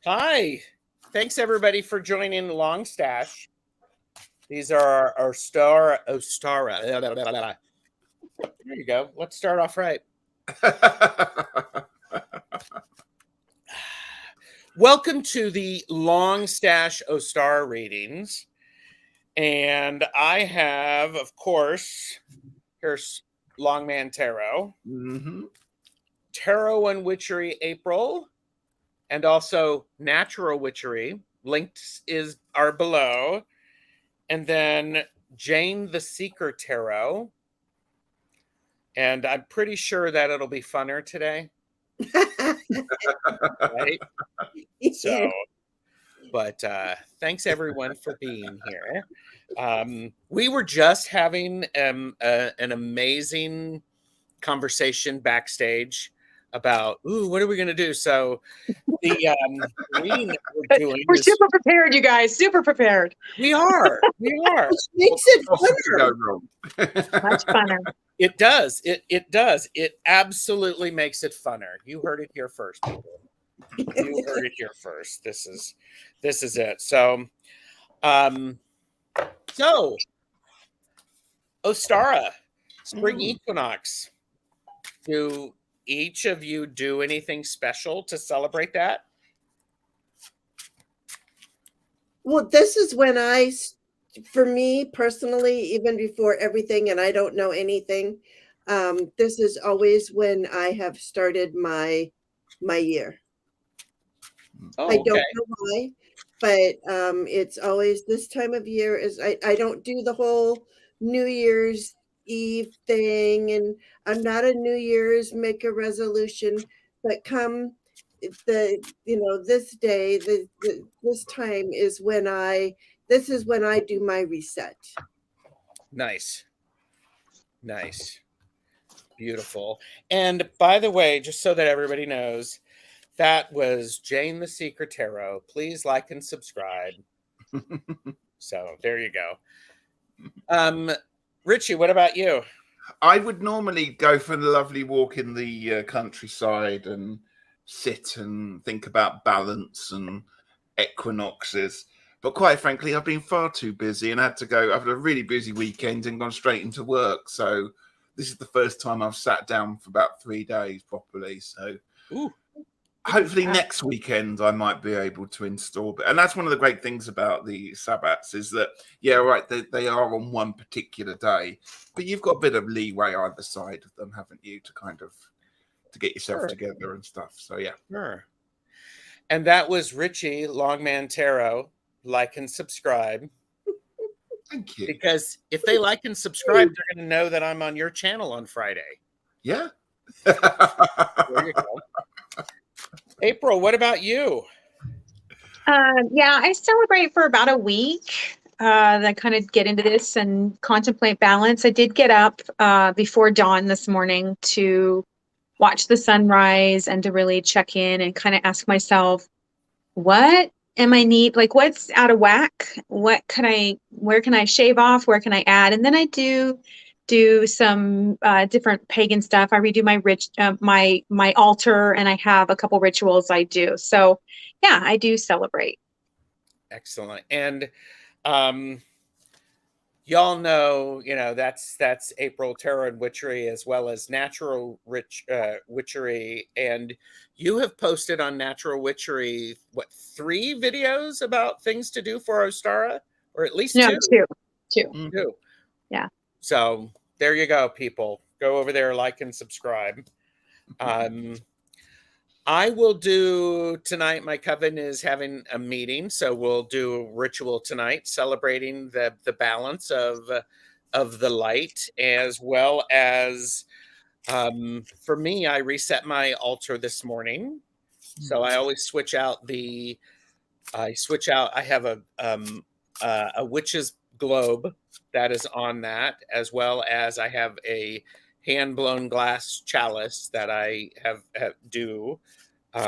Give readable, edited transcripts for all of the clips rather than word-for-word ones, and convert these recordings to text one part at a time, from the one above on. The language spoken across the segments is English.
Hi. Thanks everybody for joining Long Stache. These are our Ostara. There you go. Let's start off right. Welcome to the Long Stache Ostara readings. And I have, of course, here's Longman Tarot. Tarot and Witchery April. And also Natural Witchery. Links are below. And then Jane the Seeker Tarot. And I'm pretty sure that it'll be funner today. Right? So, but thanks everyone for being here. We were just having an amazing conversation backstage about, what are we going to do? So the reading that we're doing, we're super prepared, you guys. Super prepared. We are. Which makes it funner. Much funner. It does. It does. It absolutely makes it funner. You heard it here first, people. You heard it here first. This is it. So, Ostara, Spring Equinox. Do each of you do anything special to celebrate that? Well, this is when for me personally, even before everything, and I don't know anything, this is always when I have started my year. Oh, I don't know why, but it's always this time of year. I don't do the whole New Year's Eve thing, and I'm not a New Year's make a resolution, but come this day, this time is when this is when I do my reset. Nice. Beautiful. And by the way, just so that everybody knows, that was Jane the Seeker Tarot. Please like and subscribe. So there you go. Ritchie, what about you? I would normally go for a lovely walk in the countryside and sit and think about balance and equinoxes. But quite frankly, I've been far too busy and had to go. I've had a really busy weekend and gone straight into work. So this is the first time I've sat down for about 3 days properly. So hopefully next weekend I might be able to install. And that's one of the great things about the Sabbats is that, they are on one particular day, but you've got a bit of leeway either side of them, haven't you, to get yourself together and stuff. So yeah. Sure. And that was Ritchie, Longman Tarot. Like and subscribe. Thank you. Because if they like and subscribe, they're going to know that I'm on your channel on Friday. Yeah. There you go. April, what about you? I celebrate for about a week. I kind of get into this and contemplate balance. I did get up before dawn this morning to watch the sunrise and to really check in and kind of ask myself, what am I what's out of whack? Where can I shave off? Where can I add? And then I do some different pagan stuff. I redo my altar, and I have a couple rituals I do. So yeah, I do celebrate. Excellent. And y'all know, that's April Tarot and Witchery, as well as Natural Witchery. And you have posted on Natural Witchery, 3 videos about things to do for Ostara? Or at least 2? Two. 2. Yeah. So there you go, people. Go over there, like and subscribe. I will do tonight. My coven is having a meeting, so we'll do a ritual tonight, celebrating the balance of the light, as well as for me, I reset my altar this morning. So I always switch out I have a witch's globe that is on that, as well as I have a hand-blown glass chalice that I have do.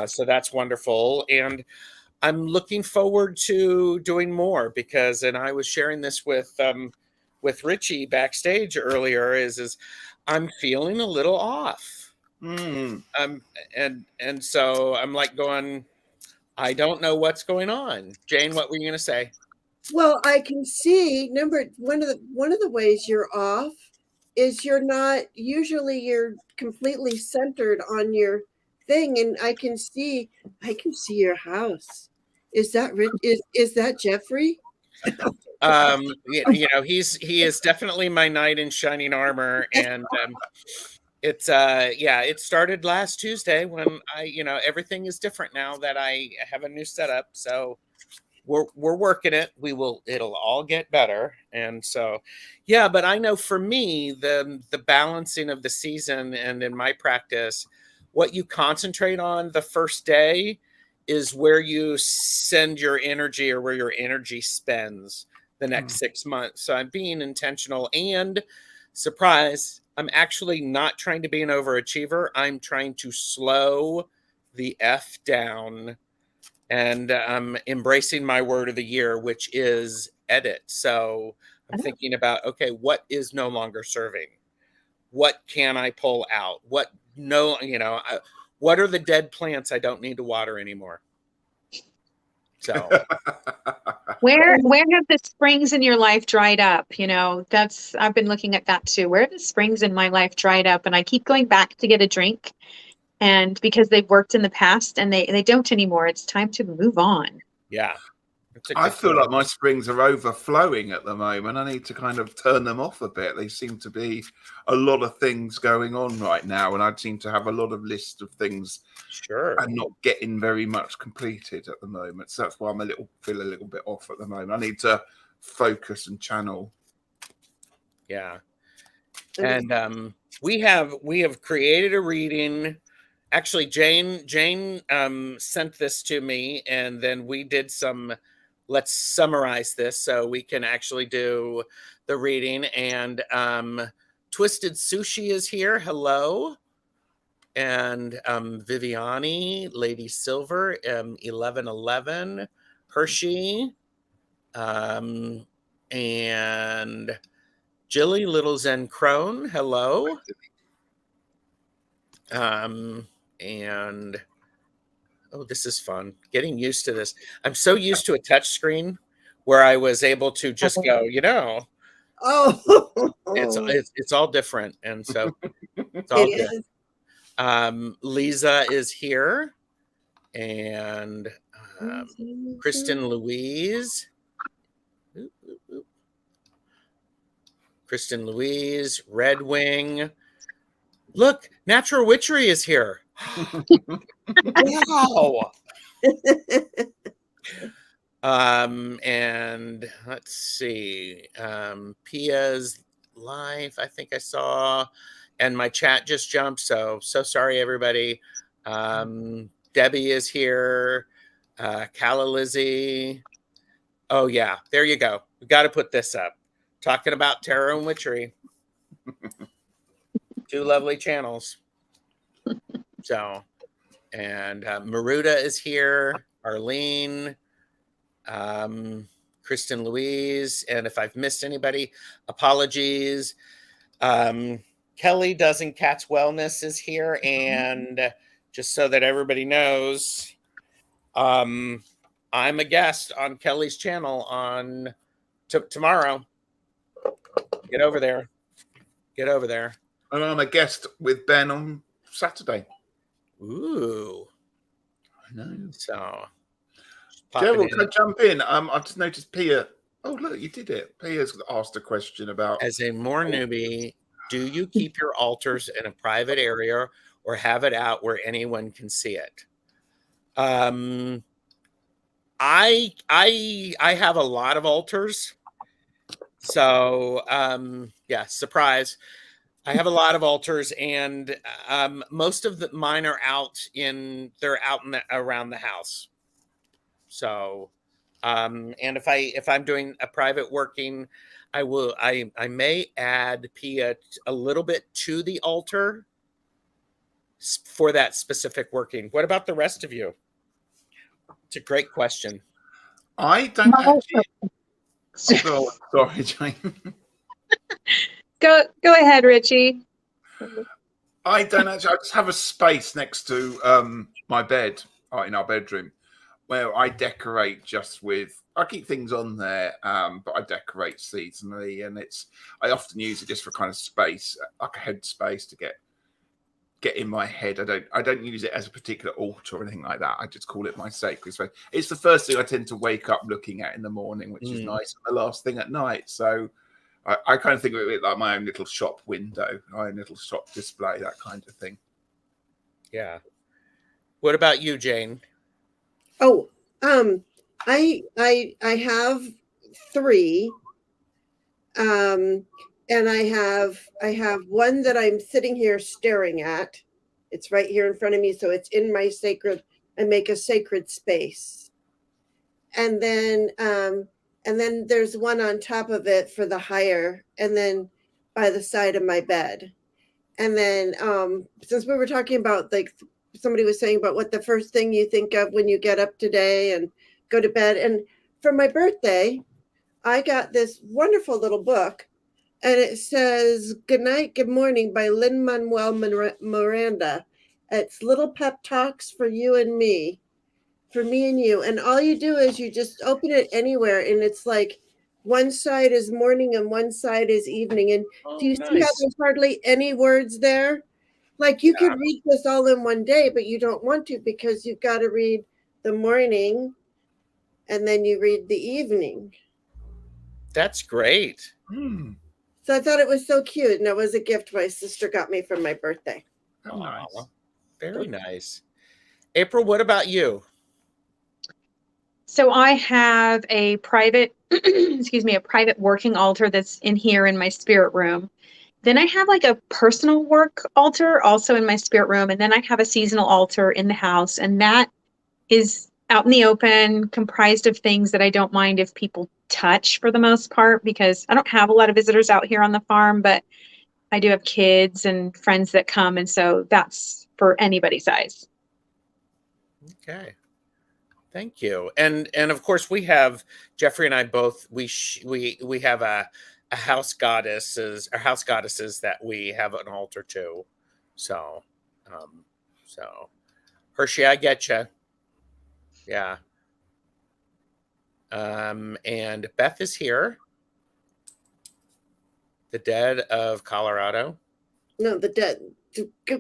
So that's wonderful. And I'm looking forward to doing more because, and I was sharing this with Ritchie backstage earlier, is I'm feeling a little off. And so I'm like going, I don't know what's going on. Jane, what were you going to say? Well, I can see one of the ways you're off is you're completely centered on your thing, and I can see your house. Is that is that Jeffrey? He is definitely my knight in shining armor, and it started last Tuesday when everything is different now that I have a new setup. So we're working it. It'll all get better. And so, yeah, but I know for me, the balancing of the season and in my practice, what you concentrate on the first day is where you send your energy or where your energy spends the next 6 months. So I'm being intentional, and surprise, I'm actually not trying to be an overachiever. I'm trying to slow the F down, and I'm embracing my word of the year, which is edit. So I'm thinking about, okay, what is no longer serving? What can I pull out? What are the dead plants I don't need to water anymore? So Where have the springs in your life dried up? I've been looking at that too. Where have the springs in my life dried up? And I keep going back to get a drink, and because they've worked in the past and they don't anymore, it's time to move on. Yeah. I feel like my springs are overflowing at the moment. I need to kind of turn them off a bit. They seem to be a lot of things going on right now, and I seem to have a lot of lists of things. Sure. I'm not getting very much completed at the moment, so that's why I'm feel a little bit off at the moment. I need to focus and channel. Yeah, and we have created a reading. Actually, Jane sent this to me, and then we did some. Let's summarize this so we can actually do the reading. And Twisted Sushi is here. Hello. And Viviani, Lady Silver, 1111, Hershey, and Jilly Little Zen Crone. Hello. And oh, this is fun. Getting used to this. I'm so used to a touch screen where I was able to just go, Oh, it's all different. And so it's all good. Lisa is here, and Kristen Louise. Kristen Louise, Red Wing. Look, Natural Witchery is here. Wow. And let's see. Pia's live, I think I saw, and my chat just jumped. So sorry, everybody. Debbie is here. Calla Lizzie. Oh yeah, there you go. We got to put this up. Talking about tarot and witchery. Two lovely channels. So, and Maruda is here. Arlene, Kristen Louise, and if I've missed anybody, apologies. Kelly Dozen Cats Wellness is here, and just so that everybody knows, I'm a guest on Kelly's channel on tomorrow. Get over there. And I'm a guest with Ben on Saturday. Ooh. I know. So, Gerald, can I jump in? I've just noticed Pia. Oh, look, you did it. Pia's asked a question about. As a more newbie, do you keep your altars in a private area or have it out where anyone can see it? I have a lot of altars. So, yeah, surprise. I have a lot of altars, and most of mine are out around the house. So, and if I'm doing a private working, I may add Pia a little bit to the altar for that specific working. What about the rest of you? It's a great question. I don't actually. Oh, sorry, Jane. Go ahead, Richie. I don't actually. I just have a space next to my bed in our bedroom. where I decorate just with, I keep things on there, but I decorate seasonally, and I often use it just for kind of space, like a head space to get in my head. I don't use it as a particular altar or anything like that. I just call it my sacred space. It's the first thing I tend to wake up looking at in the morning, which is nice, and the last thing at night. So I kind of think of it like my own little shop window, my own little shop display, that kind of thing. Yeah. What about you, Jane? Oh, I have 3. And I have one that I'm sitting here staring at. It's right here in front of me, so it's in my sacred. I make a sacred space. And then there's one on top of it for the higher, and then by the side of my bed. And then since we were talking about, like, somebody was saying about what the first thing you think of when you get up today and go to bed. And for my birthday, I got this wonderful little book, and it says "Good Night, Good Morning" by Lin-Manuel Miranda. It's little pep talks for you and me, for me and you. And all you do is you just open it anywhere, and it's like one side is morning and one side is evening. And do you see how there's hardly any words there? Like, you could read this all in one day, but you don't want to, because you've got to read the morning and then you read the evening. That's great. So I thought it was so cute, and it was a gift my sister got me for my birthday. Oh, nice. Very nice. April, what about you? So I have a private, a private working altar that's in here in my spirit room. Then I have like a personal work altar also in my spirit room. And then I have a seasonal altar in the house. And that is out in the open, comprised of things that I don't mind if people touch for the most part, because I don't have a lot of visitors out here on the farm, but I do have kids and friends that come. And so that's for anybody's eyes. Okay. Thank you. And of course we have, Jeffrey and I both, we have a house goddesses that we have an altar to. So Hershey, I get you. Yeah. And Beth is here. The Dead of Colorado. No, the dead.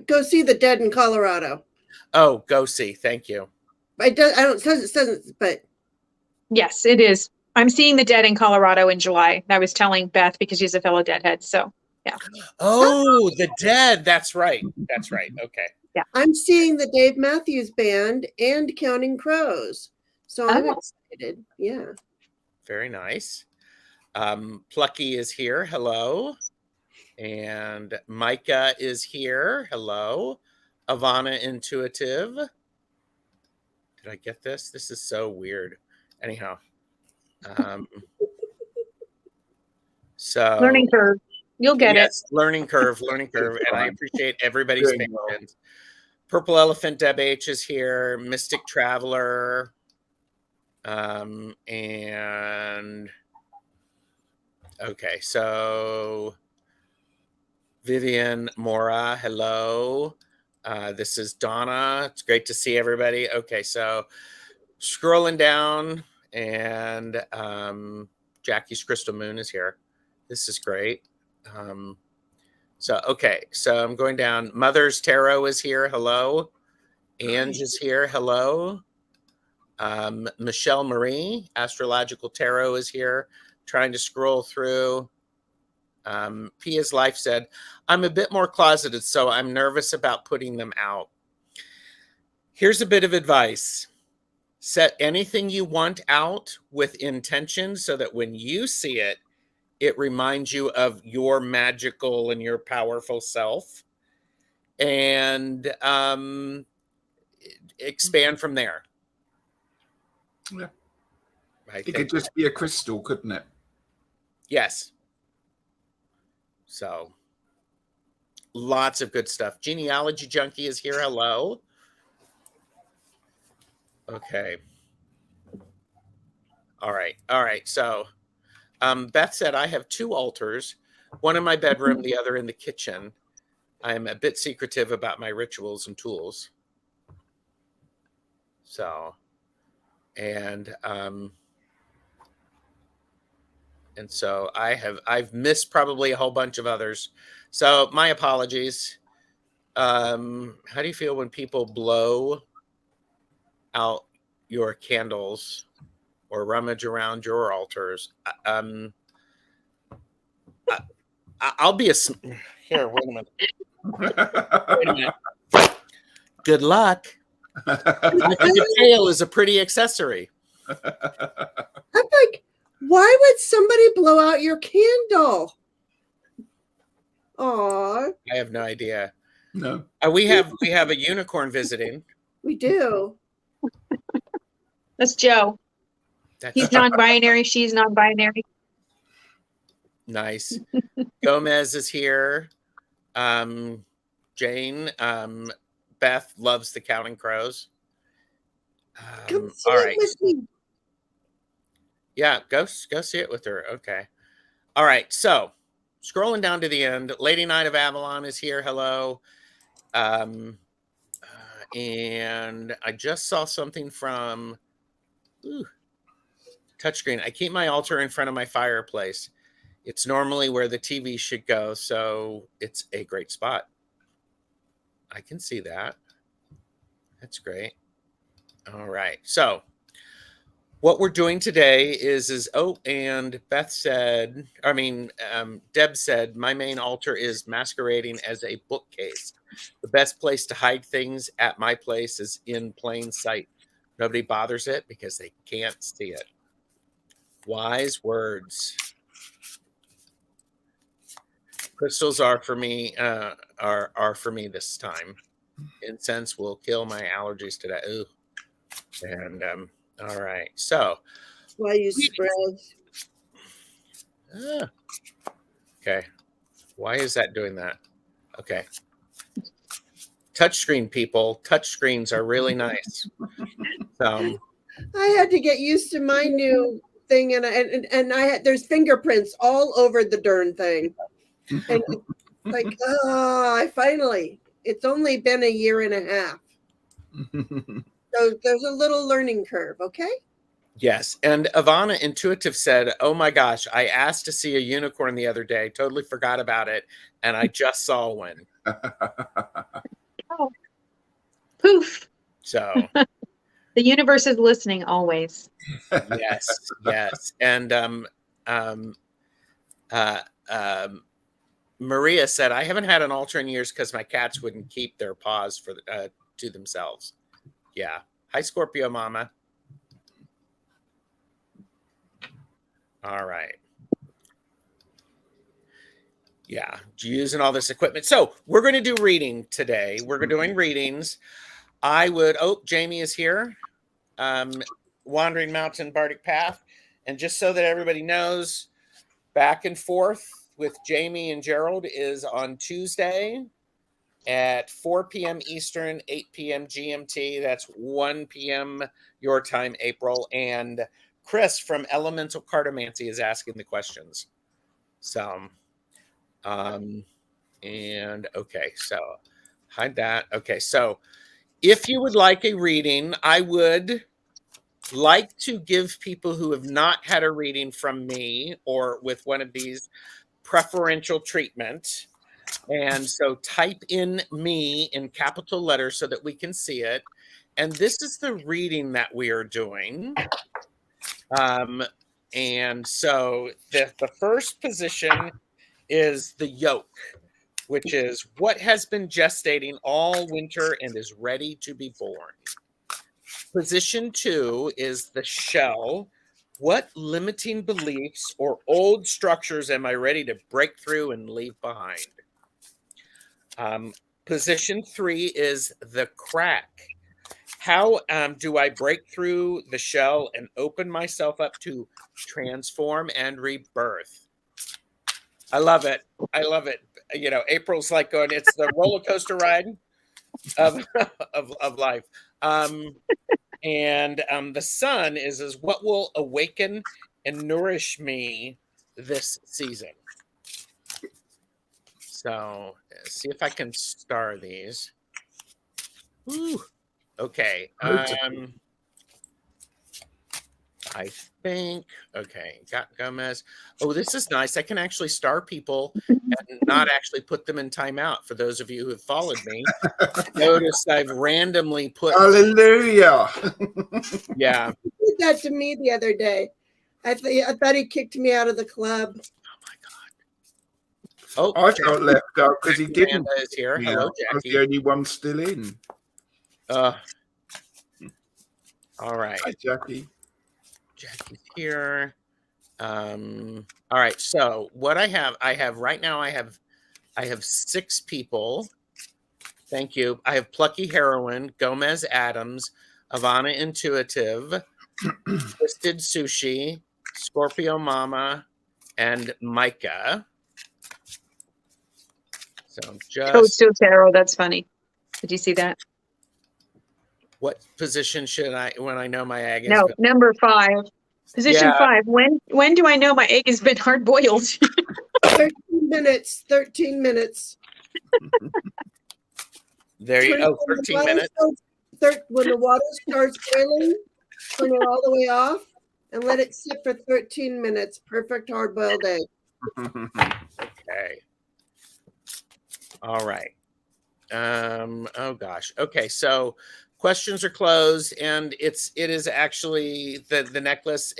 Go see the dead in Colorado. Oh, go see. Thank you. I don't. It doesn't. But yes, it is. I'm seeing the Dead in Colorado in July. I was telling Beth because she's a fellow Deadhead. So yeah. Oh, the Dead. That's right. That's right. Okay. Yeah. I'm seeing the Dave Matthews Band and Counting Crows. So I'm excited. Yeah. Very nice. Plucky is here. Hello. And Micah is here. Hello. Ivana Intuitive. Did I get this? This is so weird. Anyhow. So learning curve. You'll get it. Learning curve. And I appreciate everybody's patience. Purple Elephant Deb H is here. Mystic Traveler. And okay, so Vivian Mora, hello. This is Donna. It's great to see everybody. Okay, so scrolling down, and Jackie's Crystal Moon is here. This is great. So I'm going down. Mother's Tarot is here. Hello. Ange is here. Hello. Michelle Marie, Astrological Tarot, is here. Trying to scroll through. Pia's Life said, I'm a bit more closeted, so I'm nervous about putting them out. Here's a bit of advice. Set anything you want out with intention so that when you see it, it reminds you of your magical and your powerful self. And expand from there. Yeah. It could just be a crystal, couldn't it? Yes. So lots of good stuff. Genealogy Junkie is here. Hello. Okay. All right. So Beth said, I have 2 altars, one in my bedroom, the other in the kitchen. I am a bit secretive about my rituals and tools. So And so I've missed probably a whole bunch of others. So my apologies. How do you feel when people blow out your candles or rummage around your altars? I'll be here. Wait a minute. Wait a minute. Good luck. I think a tail is a pretty accessory. I'm like, why would somebody blow out your candle? Aw, I have no idea. No. We have a unicorn visiting. we do. That's Joe. That's He's non-binary. She's non-binary. nice. Gomez is here. Jane. Beth loves the Counting Crows. Come see all it right. with me. Yeah, go see it with her. Okay. All right. So scrolling down to the end, Lady Knight of Avalon is here. Hello. And I just saw something from touchscreen. I keep my altar in front of my fireplace. It's normally where the TV should go, so it's a great spot. I can see that. That's great. All right. So what we're doing today is and Beth said, Deb said, my main altar is masquerading as a bookcase. The best place to hide things at my place is in plain sight. Nobody bothers it because they can't see it. Wise words. Crystals are for me, are for me this time. Incense will kill my allergies today. Ooh. And all right. So Why you spread? Okay. Why is that doing that? Okay. Touchscreen people. Touchscreens are really nice. I had to get used to my new thing, and I had there's fingerprints all over the darn thing, and like, I finally. It's only been a year and a half, so there's a little learning curve. Okay. Yes. And Ivana Intuitive said, oh my gosh, I asked to see a unicorn the other day, totally forgot about it, and I just saw one. Oh. Poof. So the universe is listening always. yes. And Maria said, I haven't had an altar in years because my cats wouldn't keep their paws to themselves. Yeah. Hi, Scorpio Mama. All right. Yeah, using all this equipment. So we're going to do reading today. We're doing readings. Jamie is here. Wandering Mountain Bardic Path. And just so that everybody knows, back and forth with Jamie and Gerald is on Tuesday at 4 p.m. Eastern, 8 p.m. GMT. That's 1 p.m. your time, April. And Chris from Elemental Cartomancy is asking the questions. So, and okay, so hide that. Okay, so if you would like a reading, I would like to give people who have not had a reading from me or with one of these preferential treatment. And so type in me in capital letters so that we can see it. And this is the reading that we are doing. And so the first position is the yoke, which is what has been gestating all winter and is ready to be born. Position 2 is the shell. What limiting beliefs or old structures am I ready to break through and leave behind? Position 3 is the crack. How do I break through the shell and open myself up to transform and rebirth? I love it. I love it. You know, April's like going, it's the roller coaster ride of life. And the sun is what will awaken and nourish me this season. So see if I can star these. Ooh. Okay. I think, okay, got Gomez. Oh, this is nice. I can actually star people and not actually put them in timeout. For those of you who have followed me, notice I've randomly put, Hallelujah. yeah. He did that to me the other day. I thought he kicked me out of the club. Oh, I got left out because he Jackie didn't. Miranda is here. Yeah, Hello, I was Jackie. the only one still in. All right. Hi, Jackie. Jackie's here. All right. So what I have right now, I have 6 people. Thank you. I have Plucky Heroine, Gomez Adams, Ivana Intuitive, Twisted Sushi, Scorpio Mama, and Micah. So Oh, just still tarot. That's funny. Did you see that? what position should I, when I know my egg has No, been? number 5. Position Yeah. 5. When do I know my egg has been hard boiled? 13 minutes. 13 minutes. There you go. 13 minutes. When the water starts boiling, turn it all the way off and let it sit for 13 minutes. Perfect hard-boiled egg. Okay. All right. Oh gosh. Okay, so questions are closed, and it is actually the necklace.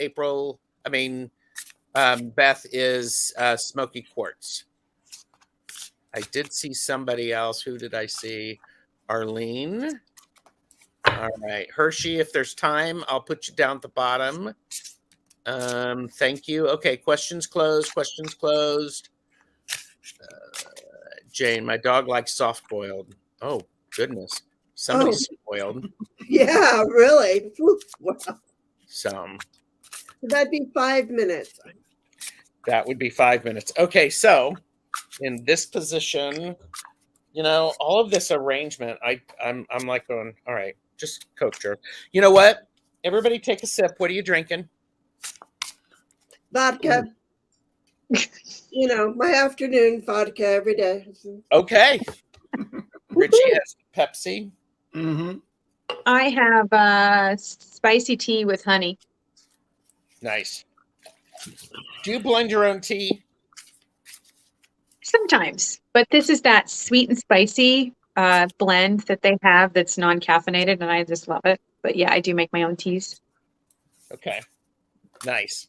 Beth is smoky quartz. I did see somebody else. Who did I see? Arlene. All right, Hershey. If there's time, I'll put you down at the bottom. Thank you. Okay, questions closed. Questions closed. Jane, my dog likes soft boiled. Oh goodness, somebody's spoiled. Yeah, really. Wow. So That'd be 5 minutes. that would be 5 minutes. Okay, so in this position, all of this arrangement, I'm like going, all right, just Coke jerk. You know what? Everybody take a sip. What are you drinking? Vodka. My afternoon vodka every day. Okay. Ritchie has Pepsi. Mm-hmm. I have spicy tea with honey. Nice. Do you blend your own tea? Sometimes, but this is that sweet and spicy blend that they have that's non-caffeinated, and I just love it. But yeah, I do make my own teas. Okay. Nice.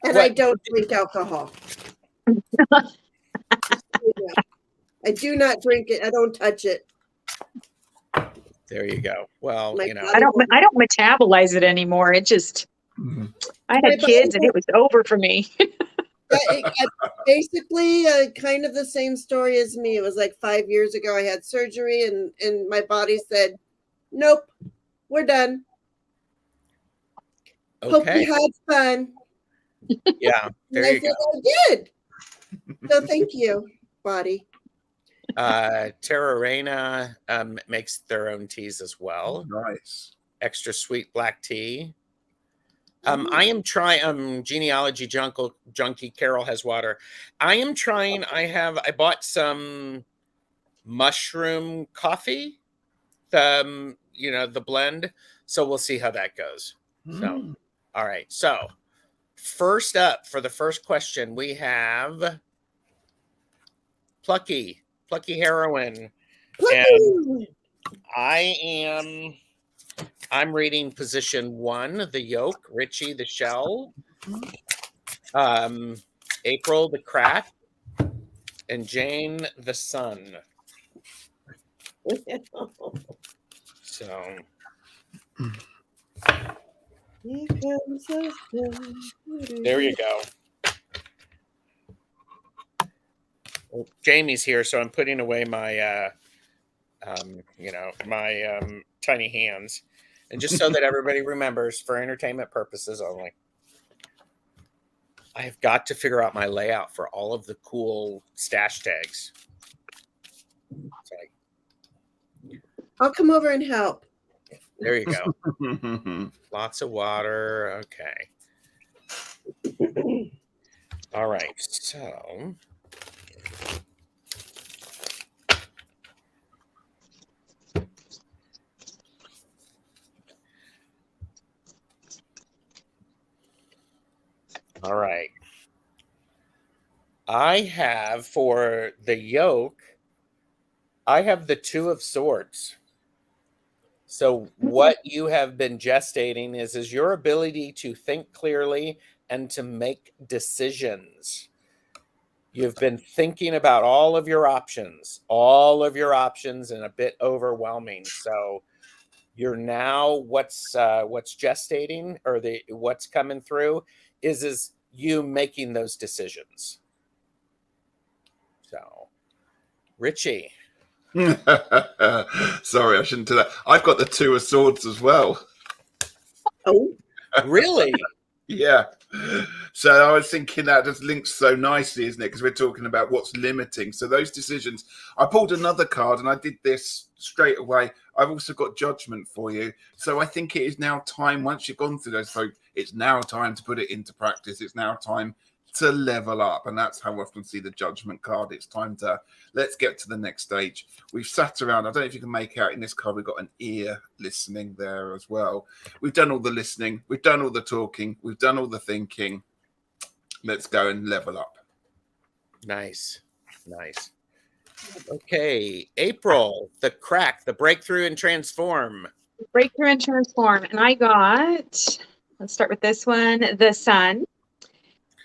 And I don't drink alcohol. I do not drink it. I don't touch it. There you go. Well, I don't metabolize it anymore. It just I had kids and it was over for me. Basically, kind of the same story as me. It was like 5 years ago. I had surgery, and my body said, "Nope, we're done." Okay. Hope you had fun. Yeah, there you go. I did. So thank you, body. Terrarena makes their own teas as well. Nice. Extra sweet black tea. I am trying genealogy junkie Carol has water. I am trying. I bought some mushroom coffee, the blend. So we'll see how that goes. So all right. So first up for the first question, we have Plucky Heroine. And I'm reading position 1, the yolk, Ritchie, the shell, April, the crack, and Jane, the sun. So there you go. Well, Jamie's here, so I'm putting away my my tiny hands. And just so that everybody remembers, for entertainment purposes only, I have got to figure out my layout for all of the cool Stache tags. I'll come over and help. There you go. Lots of water. Okay. All right. So All right. I have for the yoke, I have the Two of Swords. So what you have been gestating is your ability to think clearly and to make decisions. You've been thinking about all of your options, and a bit overwhelming. So you're now what's gestating, or what's coming through is you making those decisions. So, Ritchie. Sorry, I shouldn't do that. I've got the Two of Swords as well. Oh, Really? Yeah. So I was thinking that just links so nicely, isn't it? Because we're talking about what's limiting. So those decisions, I pulled another card and I did this straight away. I've also got Judgment for you. So I think it is now time, once you've gone through those folks, it's now time to put it into practice. It's now time to level up. And that's how I often see the Judgment card. It's time to, let's get to the next stage. We've sat around. I don't know if you can make out in this card, we've got an ear listening there as well. We've done all the listening. We've done all the talking. We've done all the thinking. Let's go and level up. Nice. Okay, April, the crack, the breakthrough and transform. Breakthrough and transform. And I got, let's start with this one, the Sun.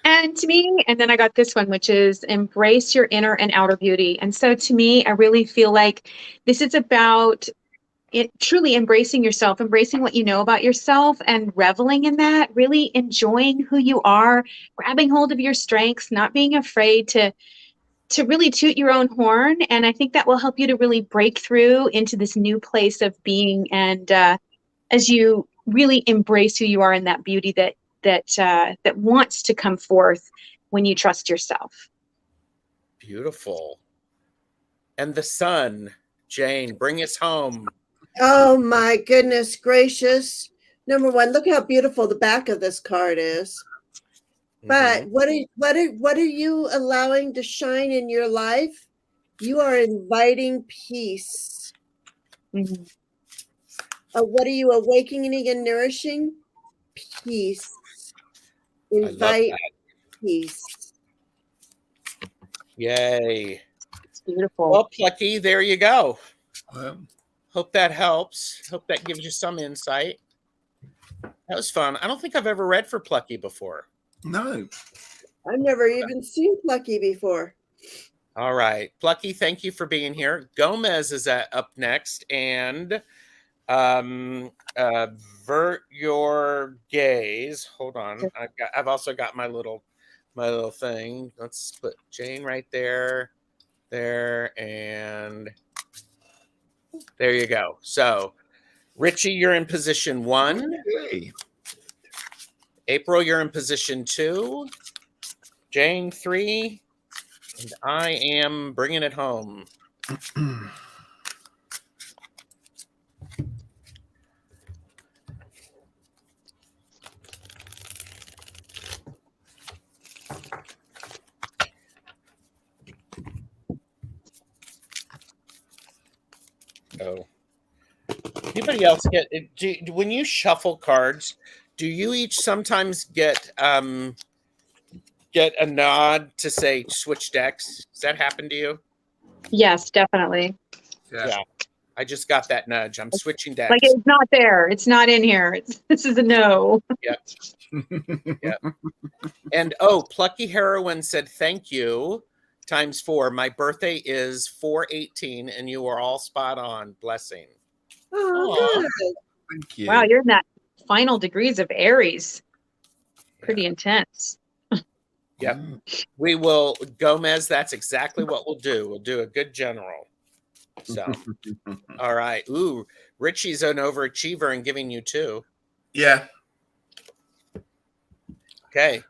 And to me, and then I got this one, which is embrace your inner and outer beauty. And so to me, I really feel like this is about truly embracing yourself, embracing what you know about yourself and reveling in that, really enjoying who you are, grabbing hold of your strengths, not being afraid to really toot your own horn. And I think that will help you to really break through into this new place of being. And as you really embrace who you are and that beauty that wants to come forth when you trust yourself. Beautiful. And the Sun, Jane, bring us home. oh my goodness gracious. Number one, look how beautiful the back of this card is. But what are you allowing to shine in your life? You are inviting peace. Mm-hmm. What are you awakening and nourishing? Peace. Invite peace. Yay. It's beautiful. Well, Plucky, there you go. Well, Hope that helps. Hope that gives you some insight. That was fun. I don't think I've ever read for Plucky before. no. I've never even seen Plucky before. All right. Plucky, thank you for being here. Gomez is up next. And avert your gaze. Hold on. I've also got my little thing. Let's put Jane right there, and there you go. So, Ritchie, you're in position 1. Okay. April, you're in position 2. Jane, 3. And I am bringing it home. Oh. Anybody else when you shuffle cards, do you each sometimes get a nod to say switch decks? Does that happen to you? Yes, definitely. Yeah. I just got that nudge. I'm switching decks. Like it's not there. It's not in here. This is a no. Yep. And Plucky Heroine said thank you ×4. My birthday is 4/18, and you are all spot on. Blessing. Oh, good. Thank you. Wow, you're in that final degrees of Aries. Pretty intense. Yep. We will, Gomez, that's exactly what we'll do. We'll do a good general. So, all right. Ooh, Ritchie's an overachiever and giving you 2. Yeah. Okay.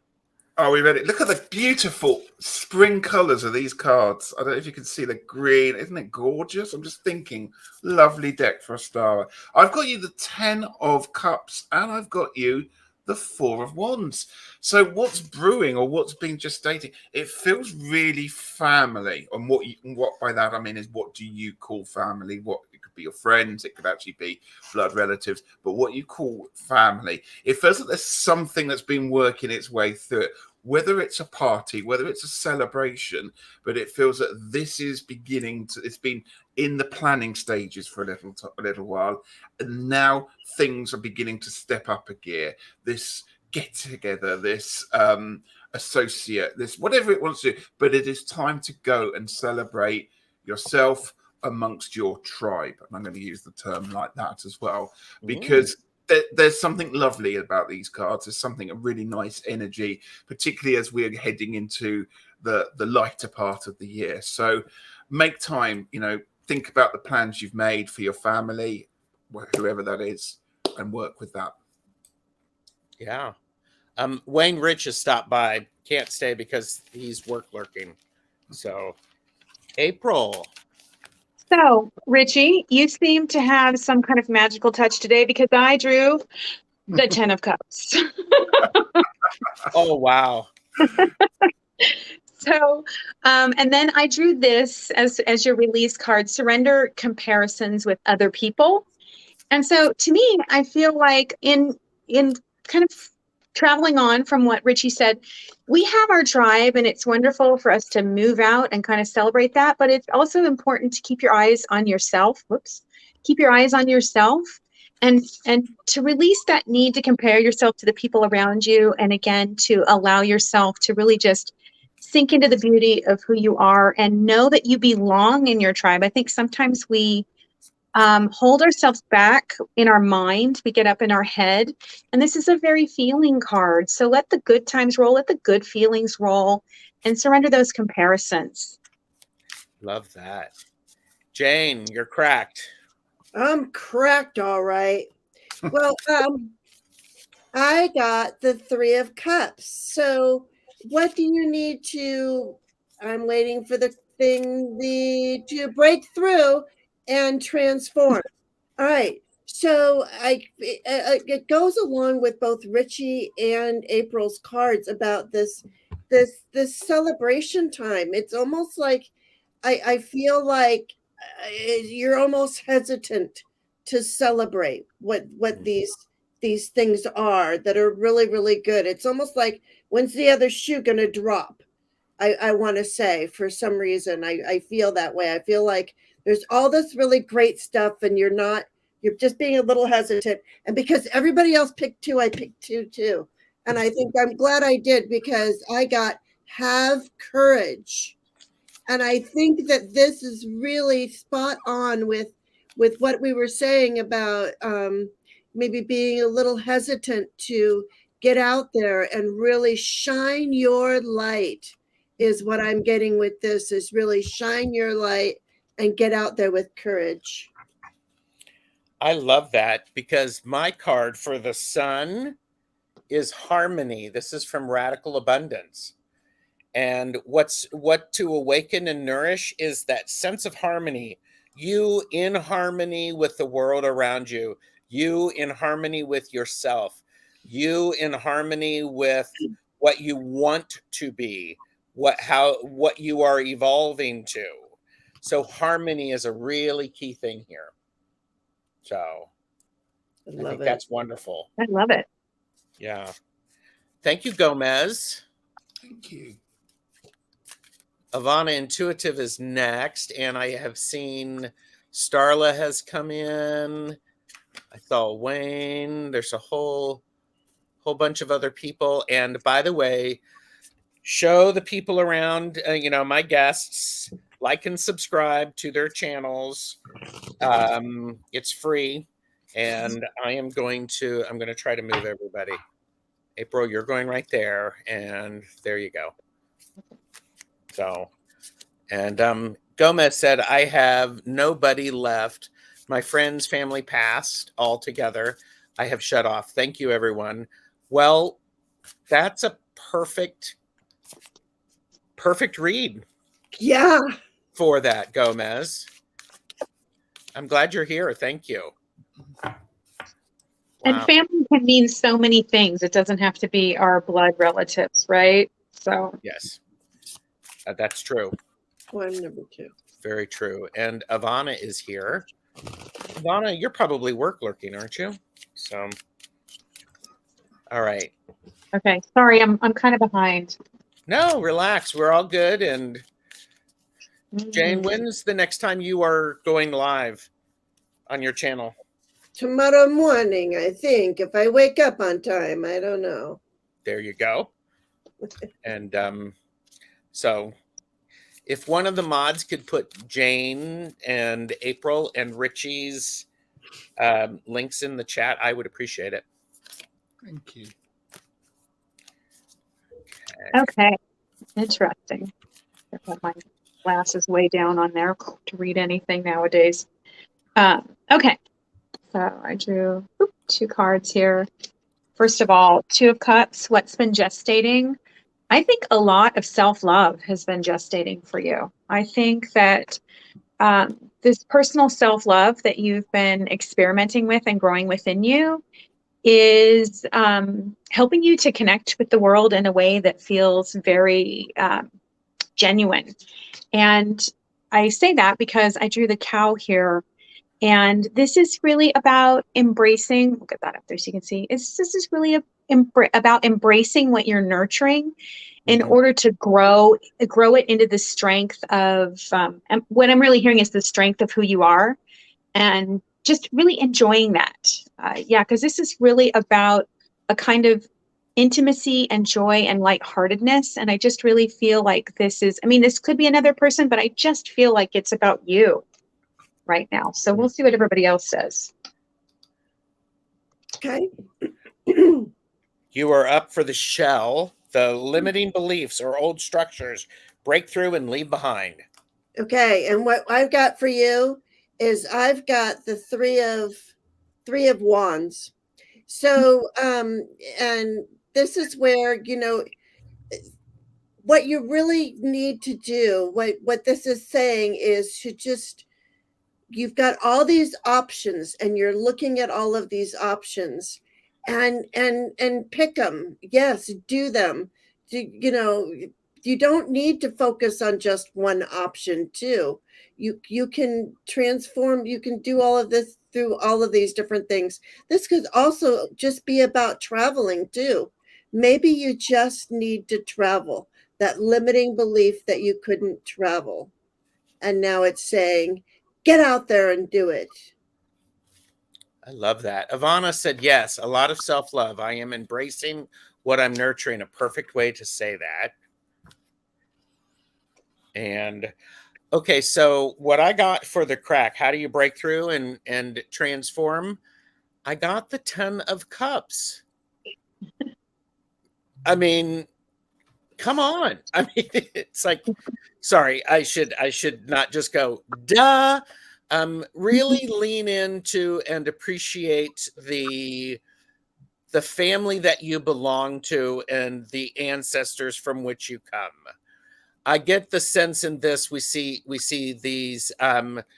Are we ready? Look at the beautiful spring colors of these cards. I don't know if you can see the green. Isn't it gorgeous? I'm just thinking, lovely deck for Ostara. I've got you the 10 of Cups, and I've got you the 4 of Wands. So what's brewing, or what's been gestating? It feels really family. And what by that I mean is, what do you call family? What it could be your friends, it could actually be blood relatives, but what you call family. It feels like there's something that's been working its way through it, whether it's a party, whether it's a celebration, but it feels that this is beginning to, it's been in the planning stages for a little while, and now things are beginning to step up a gear. This get together, this associate, this whatever it wants to do, but it is time to go and celebrate yourself amongst your tribe. And I'm going to use the term like that as well, because there's something lovely about these cards. There's something, a really nice energy, particularly as we're heading into the lighter part of the year. So make time, you know, think about the plans you've made for your family, whoever that is, and work with that. Yeah. Wayne Rich has stopped by. Can't stay because he's work lurking. So, April. So, Ritchie, you seem to have some kind of magical touch today because I drew the 10 of Cups. Oh, wow. So, and then I drew this as your release card, surrender comparisons with other people. And so to me, I feel like in kind of traveling on from what Ritchie said, we have our tribe and it's wonderful for us to move out and kind of celebrate that. But it's also important to keep your eyes on yourself. Keep your eyes on yourself and to release that need to compare yourself to the people around you. And again, to allow yourself to really just sink into the beauty of who you are and know that you belong in your tribe. I think sometimes we hold ourselves back in our mind. We get up in our head. And this is a very feeling card. So let the good times roll, let the good feelings roll, and surrender those comparisons. Love that. Jane, you're cracked. I'm cracked, all right. Well, I got the 3 of Cups. So what do you need to, I'm waiting for the thing to break through and transform. All right. So it goes along with both Ritchie and April's cards about this celebration time. It's almost like I feel like you're almost hesitant to celebrate what these things are that are really, really good. It's almost like, when's the other shoe going to drop? I want to say, for some reason, I feel that way. I feel like there's all this really great stuff and you're just being a little hesitant. And because everybody else picked 2, I picked 2 too. And I think I'm glad I did, because I got have courage. And I think that this is really spot on with what we were saying about maybe being a little hesitant to get out there and really shine your light, is what I'm getting with this, is really shine your light and get out there with courage. I love that, because my card for the sun is harmony. This is from Radical Abundance. And what to awaken and nourish is that sense of harmony. You in harmony with the world around you. You in harmony with yourself. You in harmony with what you want to be, what you are evolving to. So harmony is a really key thing here. So I think that's wonderful. I love it. Yeah. Thank you, Gomez. Thank you. Ivana Intuitive is next, and I have seen Starla has come in. I saw Wayne. There's a whole bunch of other people. And by the way, show the people around, my guests, like and subscribe to their channels. It's free, and I'm going to try to move everybody. April, you're going right there, and there you go. So, and Gomez said, I have nobody left. My friends, family passed altogether. I have shut off. Thank you, everyone. Well, that's a perfect read. Yeah. For that, Gomez. I'm glad you're here. Thank you. Wow. And family can mean so many things. It doesn't have to be our blood relatives, right? So yes, that's true. I'm number 2. Very true. And Ivana is here. Ivana, you're probably work lurking, aren't you? So, all right. Okay, sorry, I'm kind of behind. No, relax. We're all good. And Jane, Mm. when's the next time you are going live on your channel? Tomorrow morning, I think, if I wake up on time. I don't know. There you go. And so if one of the mods could put Jane and April and Richie's links in the chat, I would appreciate it. Thank you. Okay, interesting. I put my glasses way down on there to read anything nowadays. Okay, so I drew 2 cards here. First of all, 2 of Cups, what's been gestating? I think a lot of self-love has been gestating for you. I think that this personal self-love that you've been experimenting with and growing within you is helping you to connect with the world in a way that feels very genuine. And I say that because I drew the cow here. And this is really about embracing, we'll get that up there so you can see. This is really about embracing what you're nurturing in order to grow it into the strength of, and what I'm really hearing is the strength of who you are, and just really enjoying that. Yeah, because this is really about a kind of intimacy and joy and lightheartedness. And I just really feel like this is, I mean, this could be another person, but I just feel like it's about you right now. So we'll see what everybody else says. Okay. You are up for the shell, the limiting beliefs or old structures, break through and leave behind. Okay, and what I've got for you is I've got the three of wands. So and this is where, what you really need to do, what this is saying is to just, you've got all these options and you're looking at all of these options and pick them. Yes, do them. You don't need to focus on just one option too. You can transform, you can do all of this through all of these different things. This could also just be about traveling too. Maybe you just need to travel. That limiting belief that you couldn't travel. And now it's saying, get out there and do it. I love that. Ivana said, yes, a lot of self-love. I am embracing what I'm nurturing. A perfect way to say that. And okay, so what I got for the crack, how do you break through and transform? I got the 10 of Cups. I mean, come on. I mean, it's like, sorry, I should not just go, duh. Really lean into and appreciate the family that you belong to and the ancestors from which you come. I get the sense in this we see these the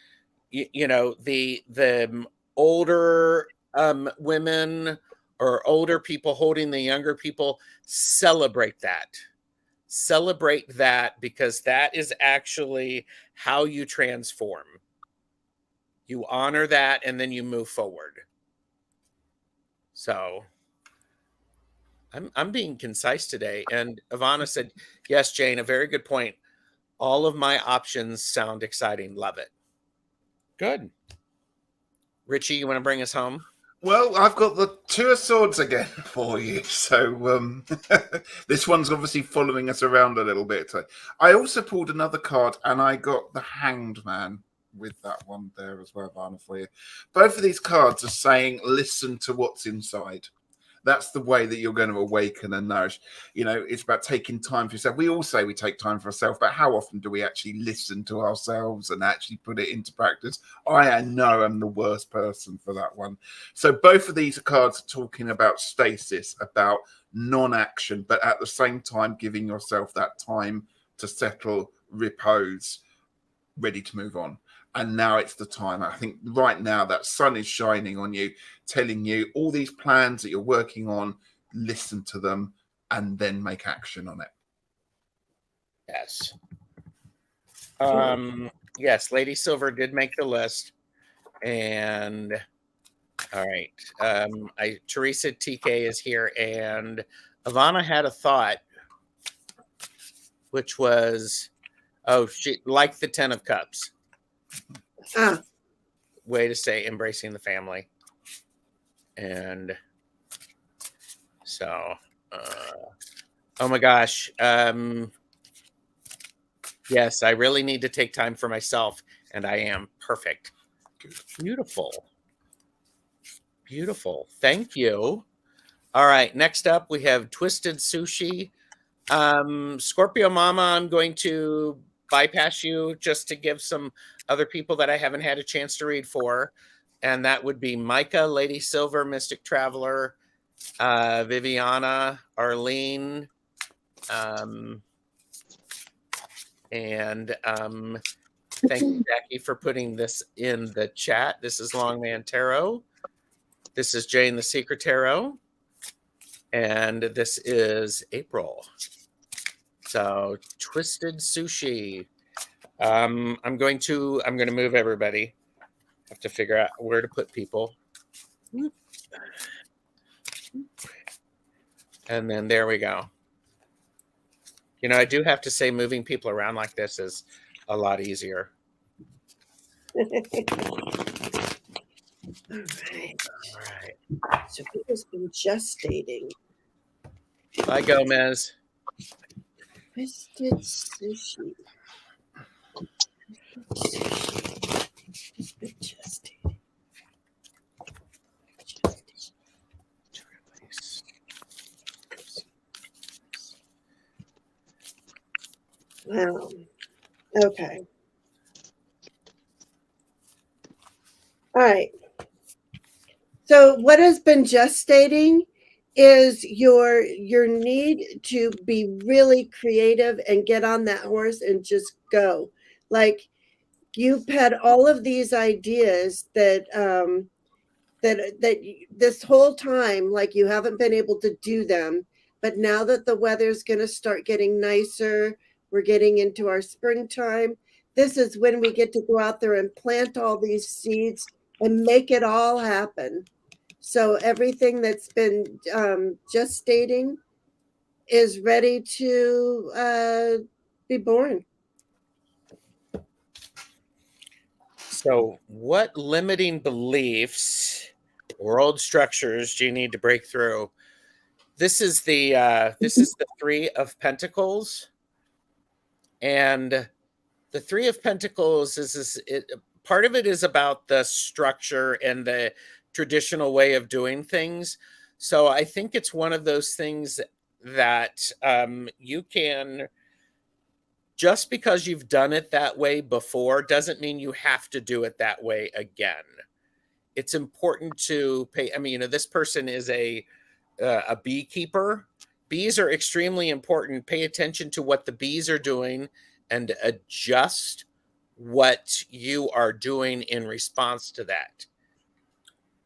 older women or older people holding the younger people. Celebrate that because that is actually how you transform. You honor that and then you move forward. So I'm being concise today. And Ivana said, yes, Jane, a very good point. All of my options sound exciting. Love it. Good. Richie, you want to bring us home? Well, I've got the 2 of Swords again for you. So this one's obviously following us around a little bit. I also pulled another card and I got the Hanged Man with that one there as well, Varna, for you. Both of these cards are saying, listen to what's inside. That's the way that you're going to awaken and nourish. It's about taking time for yourself. We all say we take time for ourselves, but how often do we actually listen to ourselves and actually put it into practice? I know I'm the worst person for that one. So both of these cards are talking about stasis, about non-action, but at the same time giving yourself that time to settle, repose, ready to move on. And now it's the time. I think right now that sun is shining on you, telling you all these plans that you're working on, listen to them and then make action on it. Yes. Yes, Lady Silver did make the list. And all right. Teresa TK is here, and Ivana had a thought, which was, oh, she liked the 10 of Cups. Ah, Way to say embracing the family. And so, oh my gosh. Yes, I really need to take time for myself, and I am. Perfect. Beautiful. Beautiful. Thank you. All right. Next up, we have Twisted Sushi. Scorpio Mama, I'm going to bypass you just to give some other people that I haven't had a chance to read for. And that would be Micah, Lady Silver, Mystic Traveler, Viviana, Arlene, and thank you, Jackie, for putting this in the chat. This is Longman Tarot. This is Jane the Secret Tarot. And this is April. So Twisted Sushi. I'm going to move everybody. Have to figure out where to put people. And then there we go. You know, I do have to say moving people around like this is a lot easier. all right. All right. So he has been gestating. Bye, Gomez. Twisted Sushi. He's been gestating. Wow. Okay. All right. So what has been gestating is your need to be really creative and get on that horse and just go. Like you've had all of these ideas that this whole time, like you haven't been able to do them, but now that the weather's going to start getting nicer, we're getting into our springtime. This is when we get to go out there and plant all these seeds and make it all happen. So everything that's been gestating is ready to be born. So what limiting beliefs or old structures do you need to break through? This is the 3 of Pentacles. And the 3 of Pentacles part of it is about the structure and the traditional way of doing things. So I think it's one of those things that you can, just because you've done it that way before doesn't mean you have to do it that way again. It's important to pay. I mean, you know, this person is a beekeeper. Bees are extremely important. Pay attention to what the bees are doing and adjust what you are doing in response to that.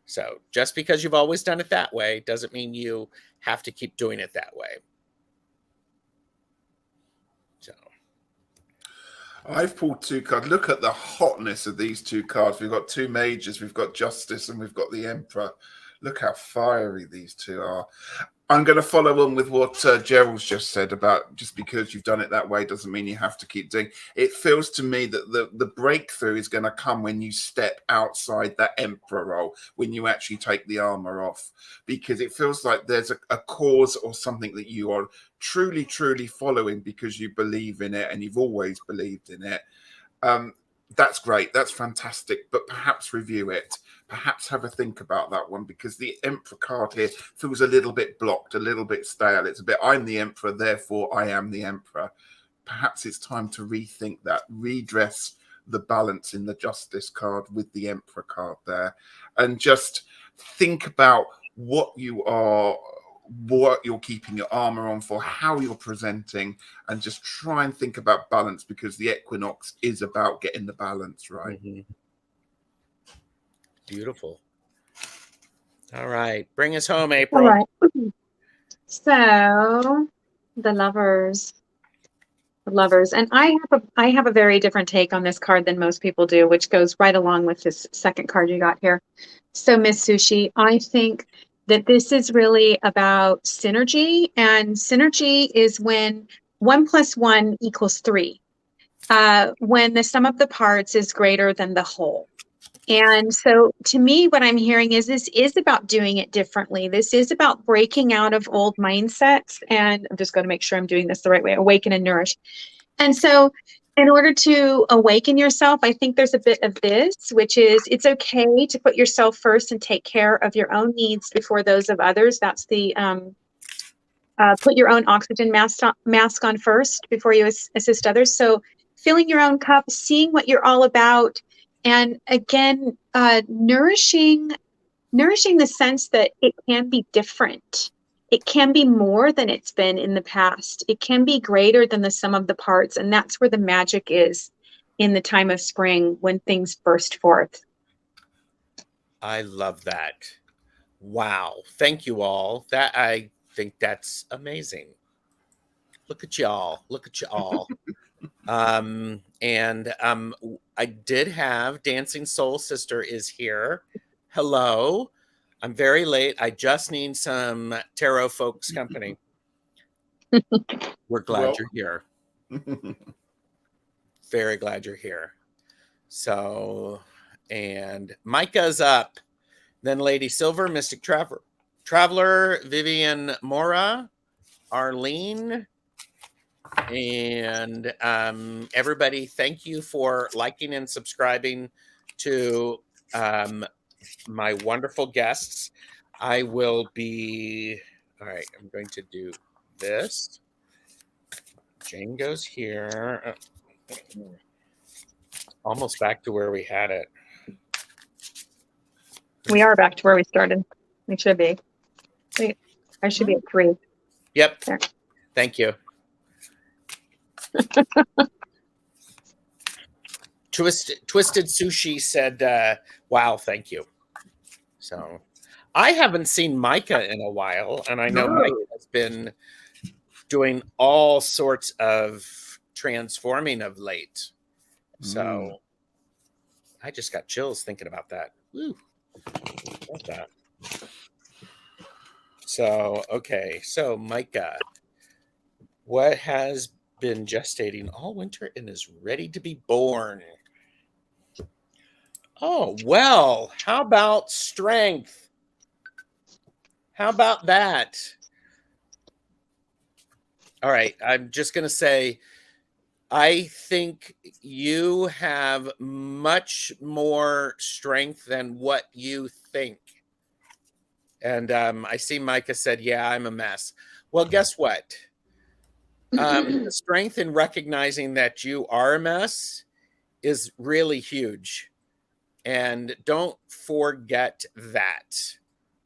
So just because you've always done it that way doesn't mean you have to keep doing it that way. So I've pulled 2 cards. Look at the hotness of these 2 cards. We've got 2 mages, we've got Justice, and we've got the Emperor. Look how fiery these 2 are. I'm going to follow on with what Gerald's just said about just because you've done it that way doesn't mean you have to keep doing. It feels to me that the breakthrough is going to come when you step outside that Emperor role, when you actually take the armor off, because it feels like there's a cause or something that you are truly, truly following because you believe in it and you've always believed in it. That's great. That's fantastic. But perhaps review it. Perhaps have a think about that one, because the Emperor card here feels a little bit blocked, a little bit stale. It's a bit, I'm the Emperor, therefore I am the Emperor. Perhaps it's time to rethink that, redress the balance in the Justice card with the Emperor card there, and just think about what you're keeping your armor on for, how you're presenting, and just try and think about balance, because the equinox is about getting the balance right. mm-hmm. Beautiful. All right. Bring us home, April. All right. So the Lovers. Lovers. And I have a very different take on this card than most people do, which goes right along with this second card you got here. So Miss Sushi, I think that this is really about synergy, and synergy is when 1 + 1 = 3. When the sum of the parts is greater than the whole. And so to me, what I'm hearing is this is about doing it differently. This is about breaking out of old mindsets. And I'm just going to make sure I'm doing this the right way. Awaken and nourish. And so in order to awaken yourself, I think there's a bit of this, which is it's okay to put yourself first and take care of your own needs before those of others. That's the put your own oxygen mask on first before you assist others. So filling your own cup, seeing what you're all about, and again, nourishing the sense that it can be different. It can be more than it's been in the past. It can be greater than the sum of the parts. And that's where the magic is in the time of spring when things burst forth. I love that. Wow. Thank you all. I think that's amazing. Look at y'all. Look at y'all. I did have Dancing Soul Sister is here. Hello. I'm very late. I just need some tarot folks company. We're glad you're here. Very glad you're here. So, and Micah's up. Then Lady Silver, Mystic Traveler, Vivian Mora, Arlene, and everybody, thank you for liking and subscribing to my wonderful guests. I will be, all right, I'm going to do this. Jane goes here. Almost back to where we had it. We are back to where we started. We should be. Wait, I should be at 3. Yep. There. Thank you. Twisted Sushi said, wow, thank you. So I haven't seen Micah in a while, and I know Micah has been doing all sorts of transforming of late. So I just got chills thinking about that. Woo. Love that. So, okay. So, Micah, what has been gestating all winter and is ready to be born? Oh, well, how about strength? How about that? All right. I'm just going to say, I think you have much more strength than what you think. And I see Micah said, yeah, I'm a mess. Well, guess what? The strength in recognizing that you are a mess is really huge. And don't forget that.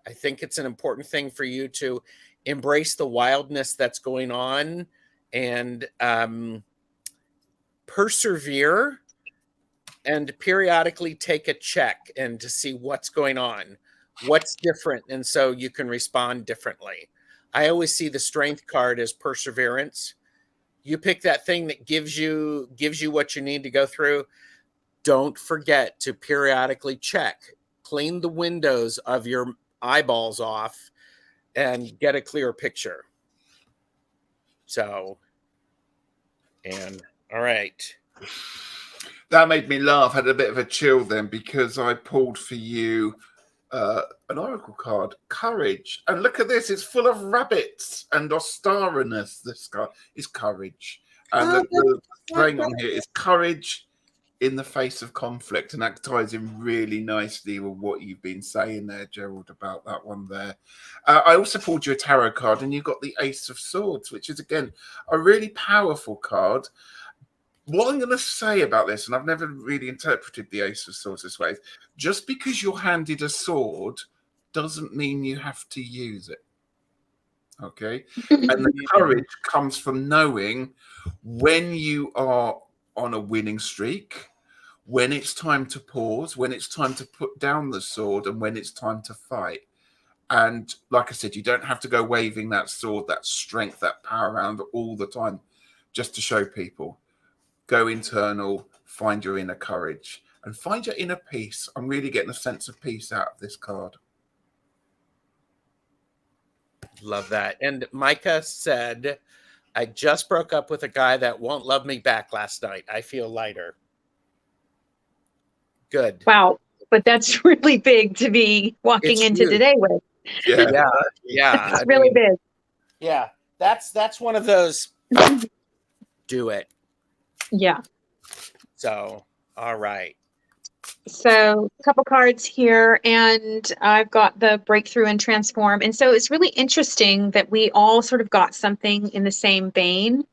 I think it's an important thing for you to embrace the wildness that's going on and persevere and periodically take a check and to see what's going on, what's different, and so you can respond differently. I always see the strength card as perseverance. You pick that thing that gives you what you need to go through. Don't forget to periodically check, clean the windows of your eyeballs off, and get a clear picture. So, and all right. That made me laugh. I had a bit of a chill then because I pulled for you an oracle card, Courage. And look at this, it's full of rabbits and Ostara-ness. This card is Courage. And the thing on here is Courage in the face of conflict. And that ties in really nicely with what you've been saying there, Gerald, about that one there. I also pulled you a tarot card and you got the Ace of Swords, which is, again, a really powerful card. What I'm going to say about this, and I've never really interpreted the Ace of Swords this way, just because you're handed a sword doesn't mean you have to use it. Okay? And the courage comes from knowing when you are on a winning streak, when it's time to pause, when it's time to put down the sword, and when it's time to fight. And like I said, you don't have to go waving that sword, that strength, that power around all the time. just to show people. Go internal, find your inner courage, and find your inner peace. I'm really getting a sense of peace out of this card. Love that. And Micah said, I just broke up with a guy that won't love me back last night. I feel lighter. Good. Wow. But that's really big to be walking It's into huge. today with. Yeah. Yeah. Yeah. It's really big. Yeah. That's one of those do it. Yeah. So, all right. So a couple cards here, and I've got the breakthrough and transform. And so it's really interesting that we all sort of got something in the same vein.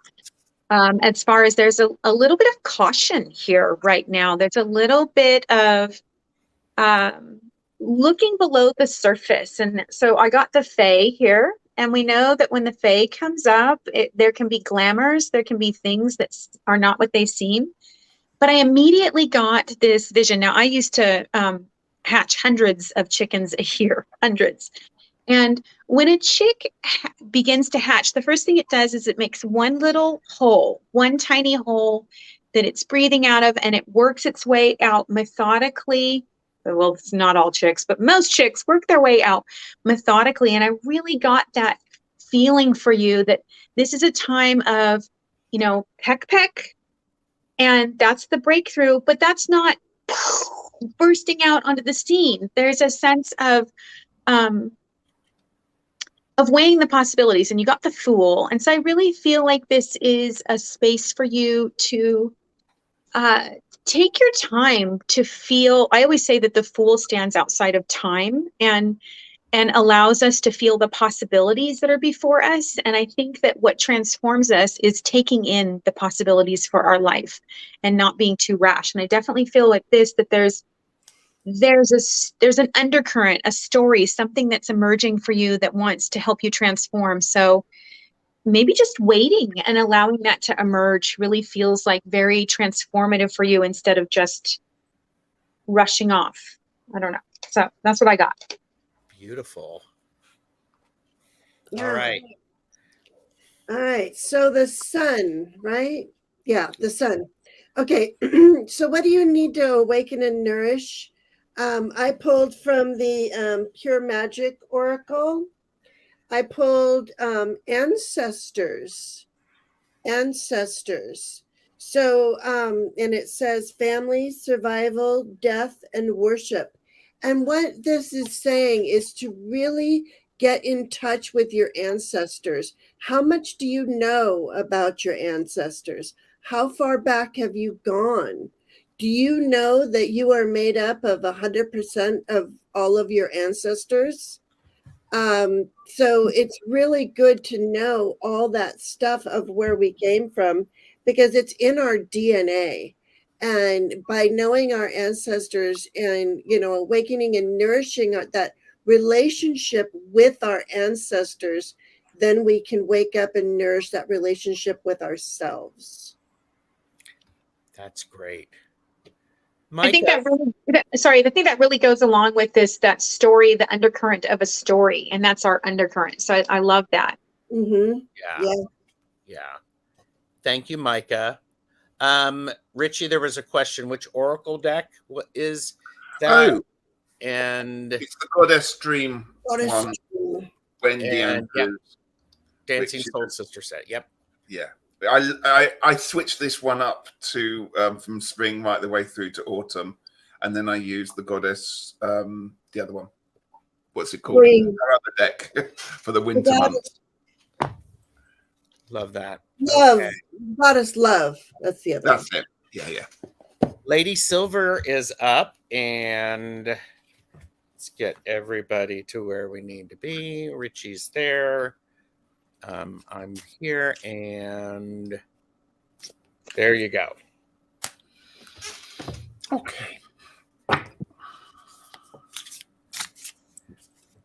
As far as there's a little bit of caution here right now. There's a little bit of looking below the surface. And so I got the Fae here, and we know that when the Fae comes up, there can be glamours, there can be things that are not what they seem. But I immediately got this vision. Now, I used to hatch hundreds of chickens a year, hundreds. And when a chick begins to hatch, the first thing it does is it makes one little hole, one tiny hole that it's breathing out of, and it works its way out methodically. Well, it's not all chicks, but most chicks work their way out methodically. And I really got that feeling for you that this is a time of, peck, peck. And that's the breakthrough, but that's not bursting out onto the scene. There's a sense of weighing the possibilities, and you got the Fool. And so I really feel like this is a space for you to take your time to feel. I always say that the Fool stands outside of time and allows us to feel the possibilities that are before us. And I think that what transforms us is taking in the possibilities for our life and not being too rash. And I definitely feel like that there's an undercurrent, a story, something that's emerging for you that wants to help you transform. So maybe just waiting and allowing that to emerge really feels like very transformative for you instead of just rushing off. I don't know. So that's what I got. Beautiful. Yeah. All right. All right. So the sun, right? Yeah, the sun. Okay. So what do you need to awaken and nourish? I pulled from the Pure Magic Oracle. I pulled ancestors. So, and it says family, survival, death, and worship. And what this is saying is to really get in touch with your ancestors. How much do you know about your ancestors? How far back have you gone? Do you know that you are made up of 100% of all of your ancestors? So it's really good to know all that stuff of where we came from because it's in our DNA. And by knowing our ancestors and, awakening and nourishing that relationship with our ancestors, then we can wake up and nourish that relationship with ourselves. That's great. I think that really goes along with that story, the undercurrent of a story, and that's our undercurrent. So I love that. Mm-hmm. Yeah. Thank you, Micah. Ritchie, there was a question. Which Oracle deck is that? Oh, and it's the Goddess Dream one. Wendy and Andrews. Dancing Soul Sister set. Yep. Yeah. I switched this one up to from spring right the way through to autumn, and then I used the Goddess, the other one. What's it called? Spring. Our other deck for the winter months. Love that. Love. Okay. Goddess love. That's the other. That's it. Yeah. Lady Silver is up, and let's get everybody to where we need to be. Richie's there. I'm here, and there you go. Okay. A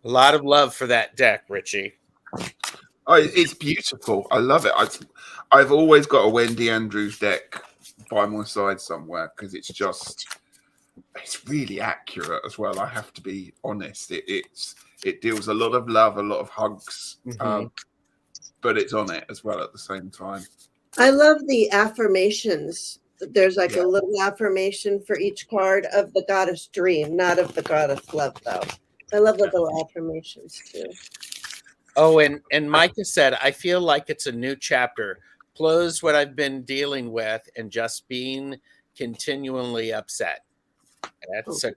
lot of love for that deck, Ritchie. Oh, it's beautiful. I love it. I've always got a Wendy Andrews deck by my side somewhere because it's really accurate as well. I have to be honest. It deals a lot of love, a lot of hugs, but it's on it as well at the same time. I love the affirmations. There's like Yeah. a little affirmation for each card of the goddess dream, not of the goddess love, though. I love the little affirmations too. Oh, and Micah said, I feel like it's a new chapter. Close what I've been dealing with and just being continually upset. That's a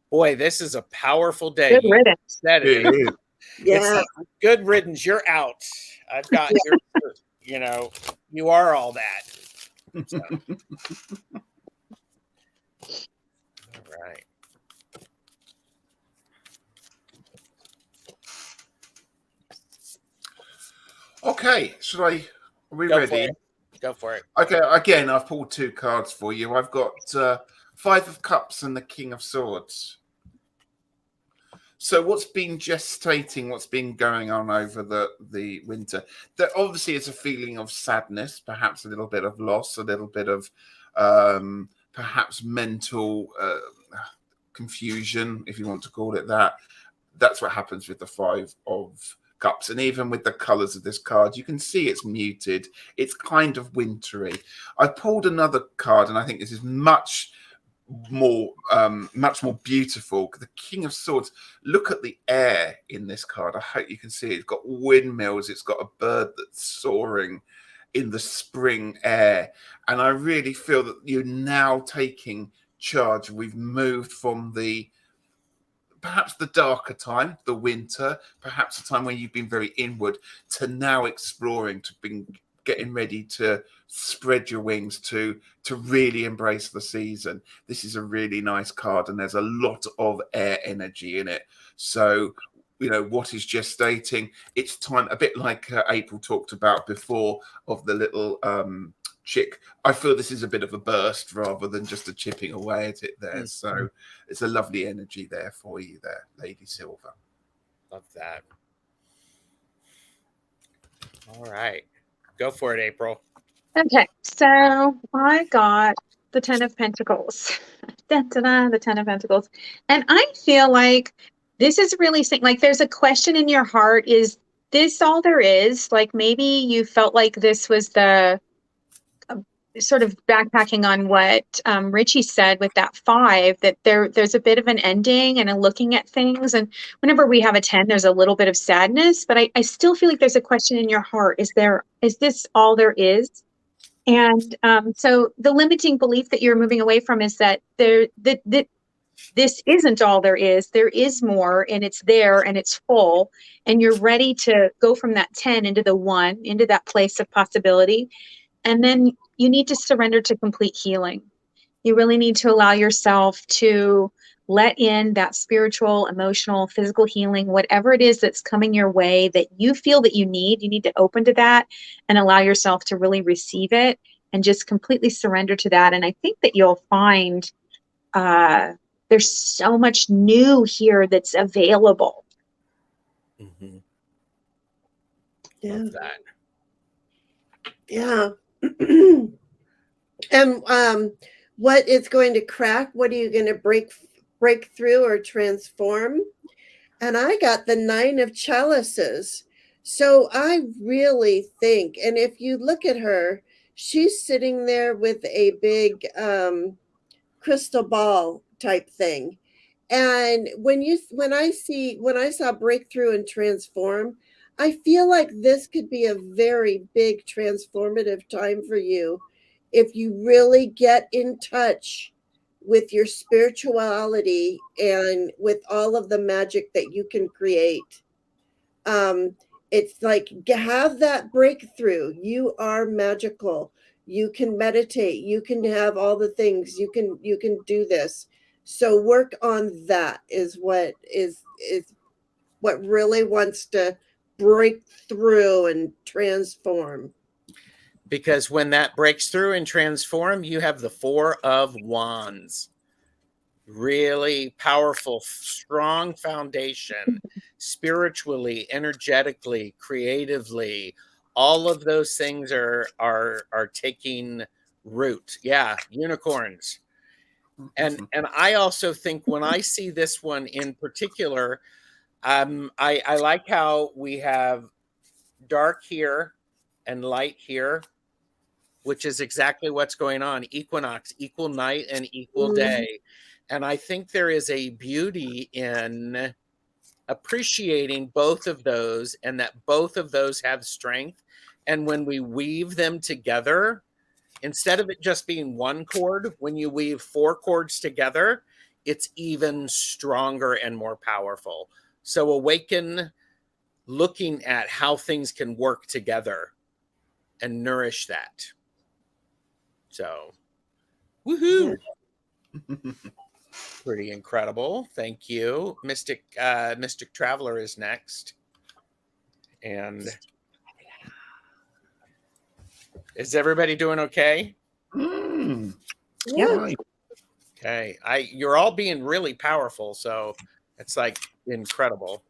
boy, this is a powerful day. Good You riddance. said it. It is. It's Yeah. like, good riddance. You're out. I've got your, you know, you are all that. So. All right. Okay, are we Go ready? for it. Go for it. Okay, again, I've pulled 2 cards for you. I've got 5 of Cups and the King of Swords. So what's been gestating, what's been going on over the winter? There obviously is a feeling of sadness, perhaps a little bit of loss, a little bit of perhaps mental confusion, if you want to call it that. That's what happens with the 5 of Cups. And even with the colors of this card, you can see it's muted. It's kind of wintry. I pulled another card, and I think this is much more beautiful. The King of Swords. Look at the air in this card. I hope you can see it. It's got windmills. It's got a bird that's soaring in the spring air, and I really feel that you're now taking charge. We've moved from perhaps the darker time, the winter, perhaps a time when you've been very inward, to now exploring, to being getting ready to spread your wings, to really embrace the season. This is a really nice card, and there's a lot of air energy in it. So, you know, what is gestating? It's time, a bit like April talked about before, of the little chick. I feel this is a bit of a burst rather than just a chipping away at it there. So it's a lovely energy there for you there, Lady Silver. Love that. All right. Go for it, April. Okay, so I got the 10 of Pentacles. The 10 of Pentacles. And I feel like this is really saying, like, there's a question in your heart. Is this all there is? Like, maybe you felt like this was the sort of backpacking on what Ritchie said with that 5, that there's a bit of an ending and a looking at things. And whenever we have a 10, there's a little bit of sadness, but I still feel like there's a question in your heart. Is this all there is? And so the limiting belief that you're moving away from is that this isn't all there is. There is more, and it's there, and it's full, and you're ready to go from that 10 into the 1, into that place of possibility. And then you need to surrender to complete healing. You really need to allow yourself to let in that spiritual, emotional, physical healing, whatever it is that's coming your way that you feel that you need to open to that and allow yourself to really receive it and just completely surrender to that. And I think that you'll find there's so much new here that's available. Mm-hmm. Yeah. Love that. Yeah. And what is going to crack? What are you going to break through or transform? And I got the 9 of Chalices. So I really think, and if you look at her, she's sitting there with a big crystal ball type thing. And when I saw breakthrough and transform, I feel like this could be a very big transformative time for you if you really get in touch with your spirituality and with all of the magic that you can create. It's like, have that breakthrough. You are magical. You can meditate. You can have all the things. You can do this. So work on that is what really wants to break through and transform. Because when that breaks through and transform, you have the 4 of Wands. Really powerful, strong foundation, spiritually, energetically, creatively. All of those things are taking root. Yeah, unicorns. And I also think when I see this one in particular, I like how we have dark here and light here. which is exactly what's going on. Equinox, equal night and equal day. And I think there is a beauty in appreciating both of those, and that both of those have strength. And when we weave them together, instead of it just being one chord, when you weave 4 chords together, it's even stronger and more powerful. So awaken looking at how things can work together and nourish that. So, woohoo! Pretty incredible. Thank you. Mystic Traveler is next. And is everybody doing okay? Yeah. Okay. You're all being really powerful, so it's like incredible.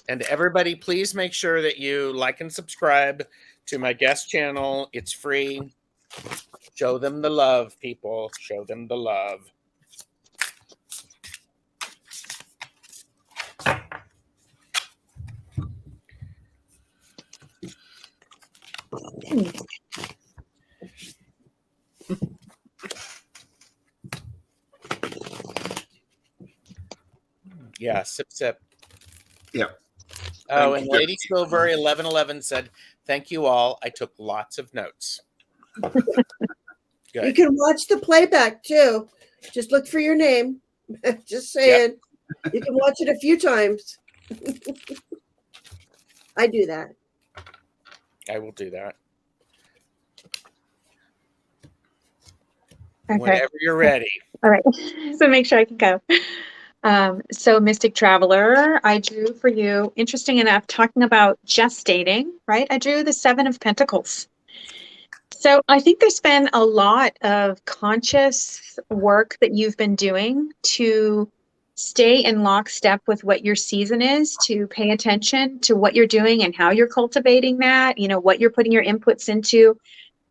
And everybody, please make sure that you like and subscribe to my guest channel. It's free. Show them the love, people. Show them the love. Yeah, sip, sip. Yeah. Oh, Thank and you. Lady Spilbury 1111 said, "Thank you all. I took lots of notes." You Good. can watch the playback too. Just look for your name. Just saying. You can watch it a few times. I do that. I will do that. Okay. Whenever you're ready. All right. So make sure I can go. So Mystic Traveler, I drew for you, interesting enough, talking about gestating, right? I drew the 7 of Pentacles. So I think there's been a lot of conscious work that you've been doing to stay in lockstep with what your season is, to pay attention to what you're doing and how you're cultivating that, you know, what you're putting your inputs into.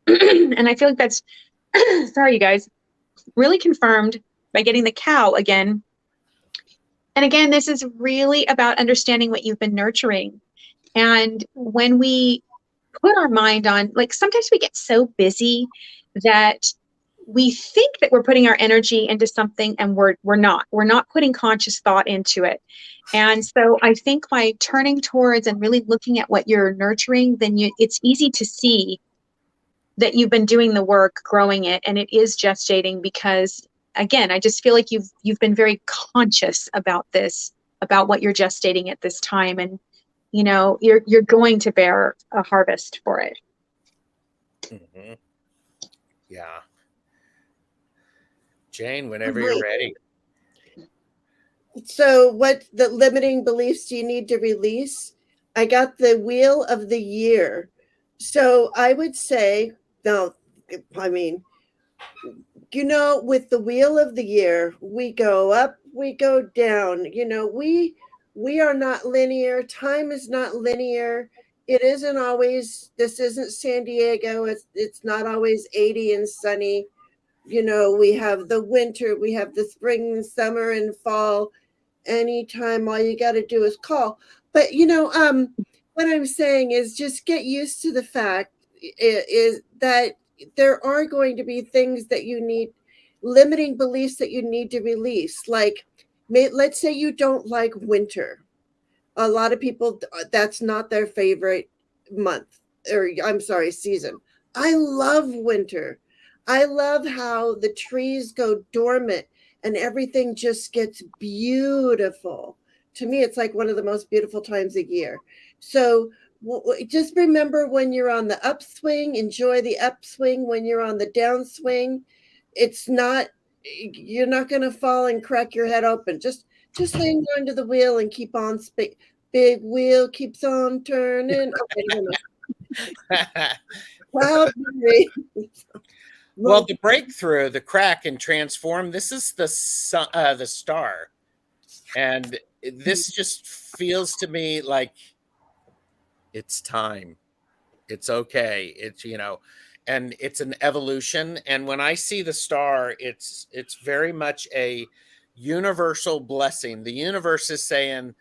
And I feel like that's, sorry, you guys, really confirmed by getting the cow again. And again, this is really about understanding what you've been nurturing. And when we put our mind on, like, sometimes we get so busy that we think that we're putting our energy into something and we're not putting conscious thought into it. And so I think by turning towards and really looking at what you're nurturing, then it's easy to see that you've been doing the work, growing it, and it is gestating. Because again, I just feel like you've been very conscious about this, about what you're gestating at this time, and you know you're going to bear a harvest for it. Mm-hmm. Yeah. Jane, whenever you're ready. So, what the limiting beliefs do you need to release? I got the Wheel of the Year. So, I would say, no, I mean, you know, with the Wheel of the Year, we go up, we go down. You know, we are not linear. Time is not linear. It isn't always. This isn't San Diego. It's not always 80 and sunny. You know, we have the winter, we have the spring, summer, and fall. Anytime, all you got to do is call. But you know, what I'm saying is just get used to the fact is that there are going to be things that you need, limiting beliefs that you need to release. Like, let's say you don't like winter. A lot of people, that's not their favorite month, or I'm sorry, season. I love winter. I love how the trees go dormant and everything just gets beautiful. To me, it's like one of the most beautiful times a year. So just remember, when you're on the upswing, enjoy the upswing. When you're on the downswing, it's not, you're not going to fall and crack your head open. Just hang on to the wheel and keep on big wheel keeps on turning. Okay, cloud. Well, the breakthrough, the crack and transform, this is the star. And this just feels to me like it's time. It's okay. It's, you know, and it's an evolution. And when I see the star, it's very much a universal blessing. The universe is saying,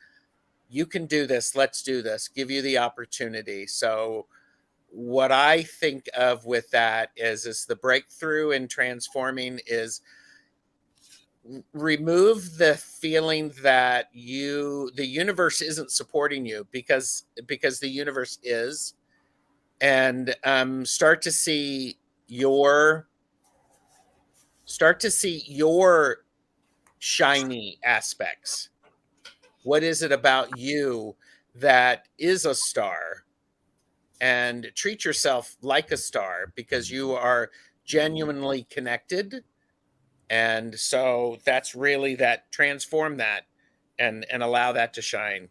you can do this. Let's do this. Give you the opportunity. So what I think of with that is the breakthrough in transforming is remove the feeling that the universe isn't supporting you, because the universe is, and start to see your shiny aspects. What is it about you that is a star? And treat yourself like a star, because you are genuinely connected. And so that's really that, transform that and allow that to shine.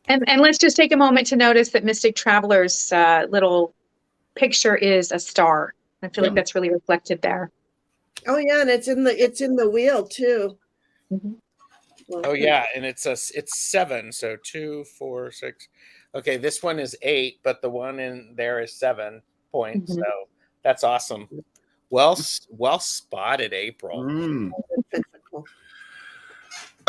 And let's just take a moment to notice that Mystic Traveler's little picture is a star. I feel like that's really reflected there. Oh yeah, and it's in the wheel too. Mm-hmm. Well, Oh yeah, and it's 7, so 2, 4, 6. Okay, this one is 8, but the one in there is 7 points. Mm-hmm. So that's awesome. Well spotted, April.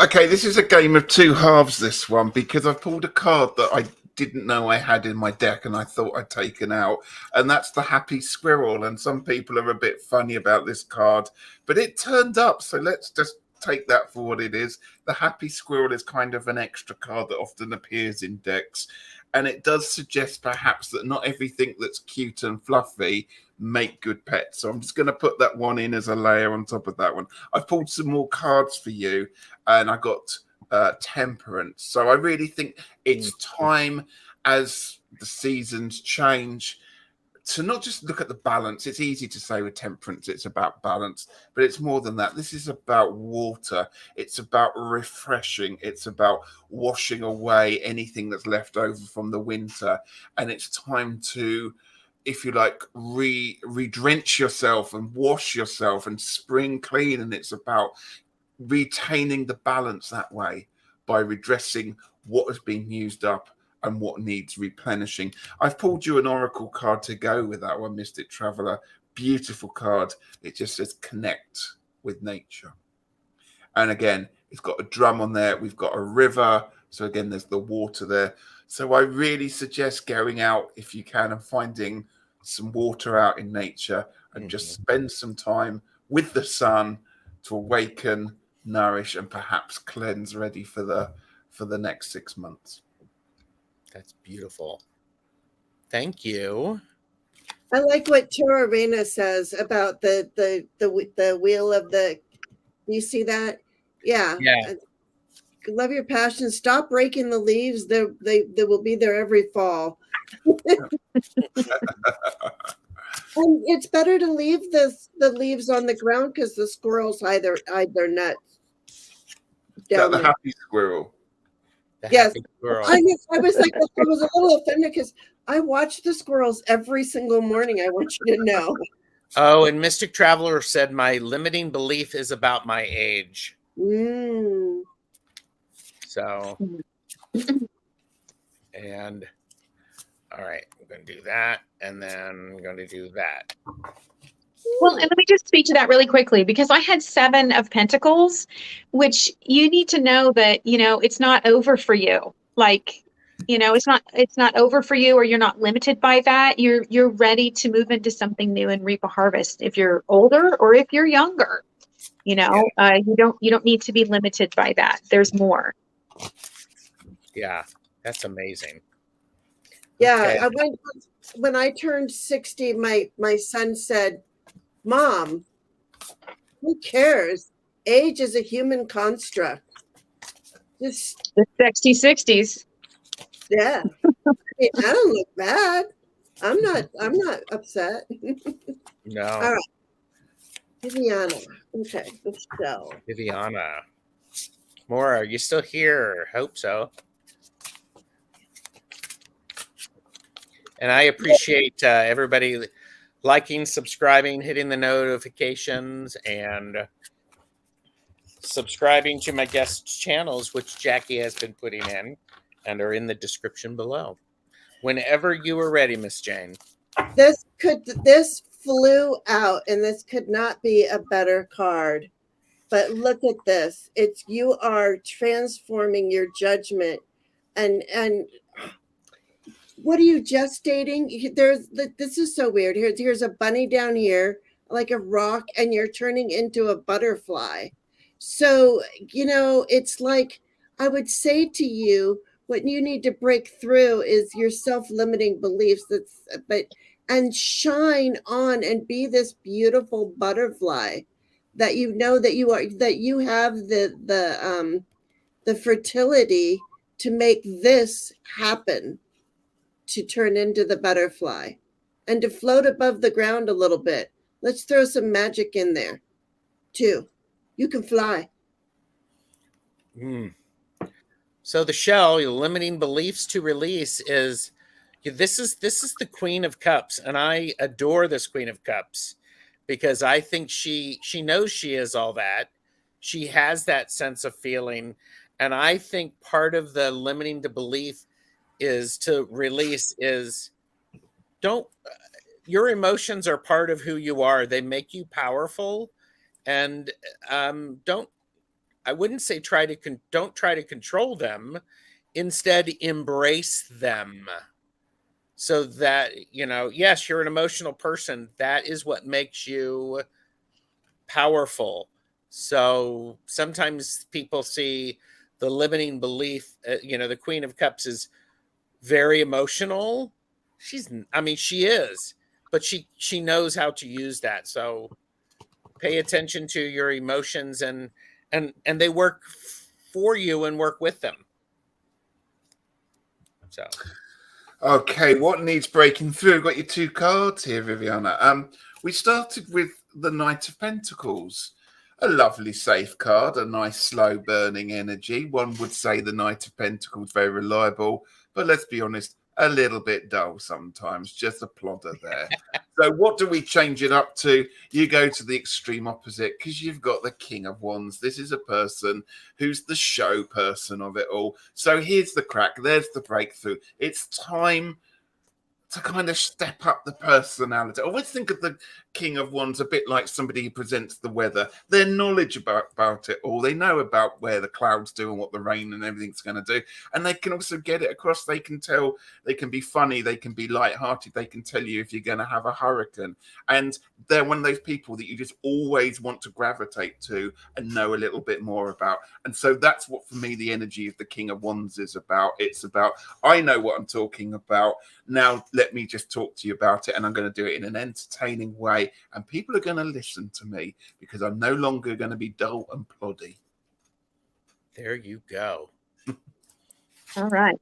Okay, this is a game of two halves, this one, because I pulled a card that I didn't know I had in my deck and I thought I'd taken out, and that's the Happy Squirrel. And some people are a bit funny about this card, but it turned up, so let's just take that for what it is. The Happy Squirrel is kind of an extra card that often appears in decks, and it does suggest perhaps that not everything that's cute and fluffy make good pets. So I'm just going to put that one in as a layer on top of that one. I've pulled some more cards for you, and I got Temperance. So I really think it's time, as the seasons change, to not just look at the balance. It's easy to say with Temperance it's about balance, but it's more than that. This is about water. It's about refreshing. It's about washing away anything that's left over from the winter. And it's time to, if you like, re-drench yourself and wash yourself and spring clean. And it's about retaining the balance that way by redressing what has been used up and what needs replenishing. I've pulled you an oracle card to go with that one, Mystic Traveler. Beautiful card. It just says connect with nature. And again, it's got a drum on there. We've got a river. So again, there's the water there. So I really suggest going out if you can and finding some water out in nature and just spend some time with the sun to awaken, nourish, and perhaps cleanse, ready for the next 6 months. That's beautiful. Thank you. I like what Tara Reyna says about the wheel of the. Do you see that? Yeah. Yeah. Love your passion. Stop breaking the leaves. They will be there every fall. And it's better to leave the leaves on the ground because the squirrels hide their nuts. The Happy Squirrel. Yes. Squirrel. I was like, I was a little offended because I watch the squirrels every single morning. I want you to know. Oh, and Mystic Traveler said my limiting belief is about my age. So, and all right, I'm going to do that, and then I'm going to do that. Well, and let me just speak to that really quickly, because I had 7 of Pentacles, which you need to know that, it's not over for you. Like, it's not over for you, or you're not limited by that. You're ready to move into something new and reap a harvest if you're older or if you're younger. You don't need to be limited by that. There's more. Yeah, that's amazing. Yeah, okay. When I turned 60, my son said, "Mom, who cares? Age is a human construct." Just the 60s. Yeah. I don't look bad. I'm not upset. No. All right. Viviana. Okay, let's go. Viviana. Maura, are you still here? Hope so. And I appreciate everybody liking, subscribing, hitting the notifications, and subscribing to my guest channels, which Jackie has been putting in and are in the description below. Whenever you are ready, Miss Jane. This flew out, and this could not be a better card. But look at this. You are transforming your judgment, and what are you gestating? This is so weird. Here's a bunny down here, like a rock, and you're turning into a butterfly. So, it's like I would say to you, what you need to break through is your self-limiting beliefs. And shine on and be this beautiful butterfly that you know that you are, that you have the fertility to make this happen, to turn into the butterfly and to float above the ground a little bit. Let's throw some magic in there too. You can fly. So the shell, your limiting beliefs to release, is this is the Queen of Cups, and I adore this Queen of Cups because I think she knows she is all that. She has that sense of feeling, and I think part of the limiting the belief is to release is don't your emotions are part of who you are. They make you powerful, and don't I wouldn't say don't try to control them. Instead, embrace them. So that, yes, you're an emotional person. That is what makes you powerful. So sometimes people see the limiting belief, the Queen of Cups is very emotional. She is, but she knows how to use that. So pay attention to your emotions, and they work for you and work with them. So, okay, what needs breaking through? Got your two cards here, Viviana. We started with the Knight of Pentacles, a lovely safe card, a nice slow burning energy. One would say the Knight of Pentacles very reliable, but let's be honest, a little bit dull sometimes, just a plodder there. So what do we change it up to? You go to the extreme opposite because you've got the King of Wands. This is a person who's the show person of it all. So here's the crack. There's the breakthrough. It's time to kind of step up the personality. I always think of the King of Wands a bit like somebody who presents the weather. Their knowledge about it all. They know about where the clouds do and what the rain and everything's going to do. And they can also get it across. They can tell, they can be funny, they can be lighthearted, they can tell you if you're going to have a hurricane. And they're one of those people that you just always want to gravitate to and know a little bit more about. And so that's what, for me, the energy of the King of Wands is about. It's about, I know what I'm talking about. Now, let me just talk to you about it, and I'm going to do it in an entertaining way, and people are going to listen to me because I'm no longer going to be dull and ploddy. There you go. All right.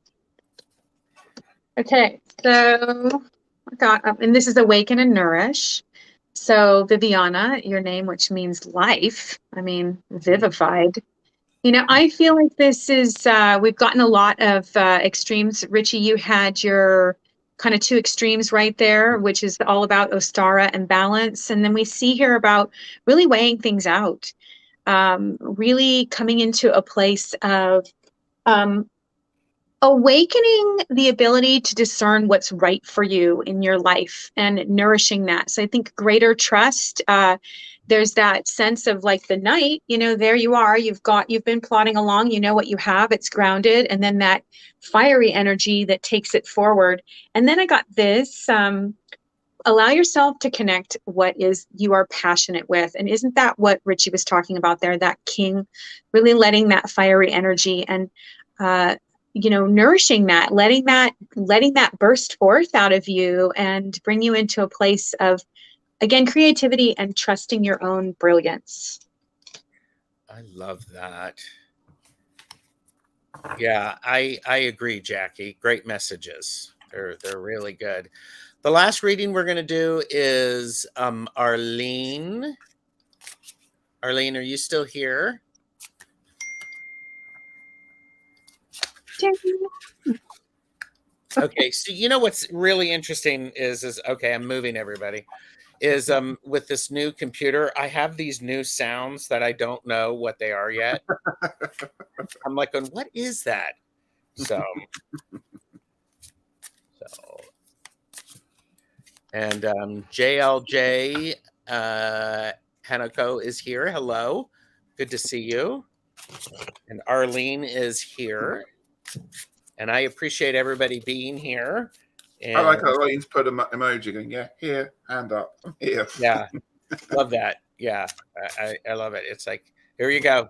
Okay, so I got, and this is Awaken and Nourish. So Viviana, your name, which means life, vivified. I feel like this is, we've gotten a lot of extremes. Ritchie, you had your kind of two extremes right there, which is all about Ostara and balance. And then we see here about really weighing things out, really coming into a place of awakening the ability to discern what's right for you in your life and nourishing that. So I think greater trust, there's that sense of like the knight, there you are, you've been plodding along, you know what you have, it's grounded, and then that fiery energy that takes it forward. And then I got this, allow yourself to connect what is you are passionate with. And isn't that what Ritchie was talking about there, that king, really letting that fiery energy and nourishing that, letting that burst forth out of you and bring you into a place of, again, creativity and trusting your own brilliance. I love that. Yeah, I agree, Jackie. Great messages. They're really good. The last reading we're going to do is Arlene. Arlene, are you still here? Okay, so what's really interesting is okay, I'm moving everybody. Is with this new computer, I have these new sounds that I don't know what they are yet. I'm like, what is that? So and JLJ Hanako is here. Hello, good to see you. And Arlene is here, and I appreciate everybody being here. I like And how Elaine's put an emoji going, yeah, here, hand up, here. yeah, love that. Yeah, I love it. It's like, here you go.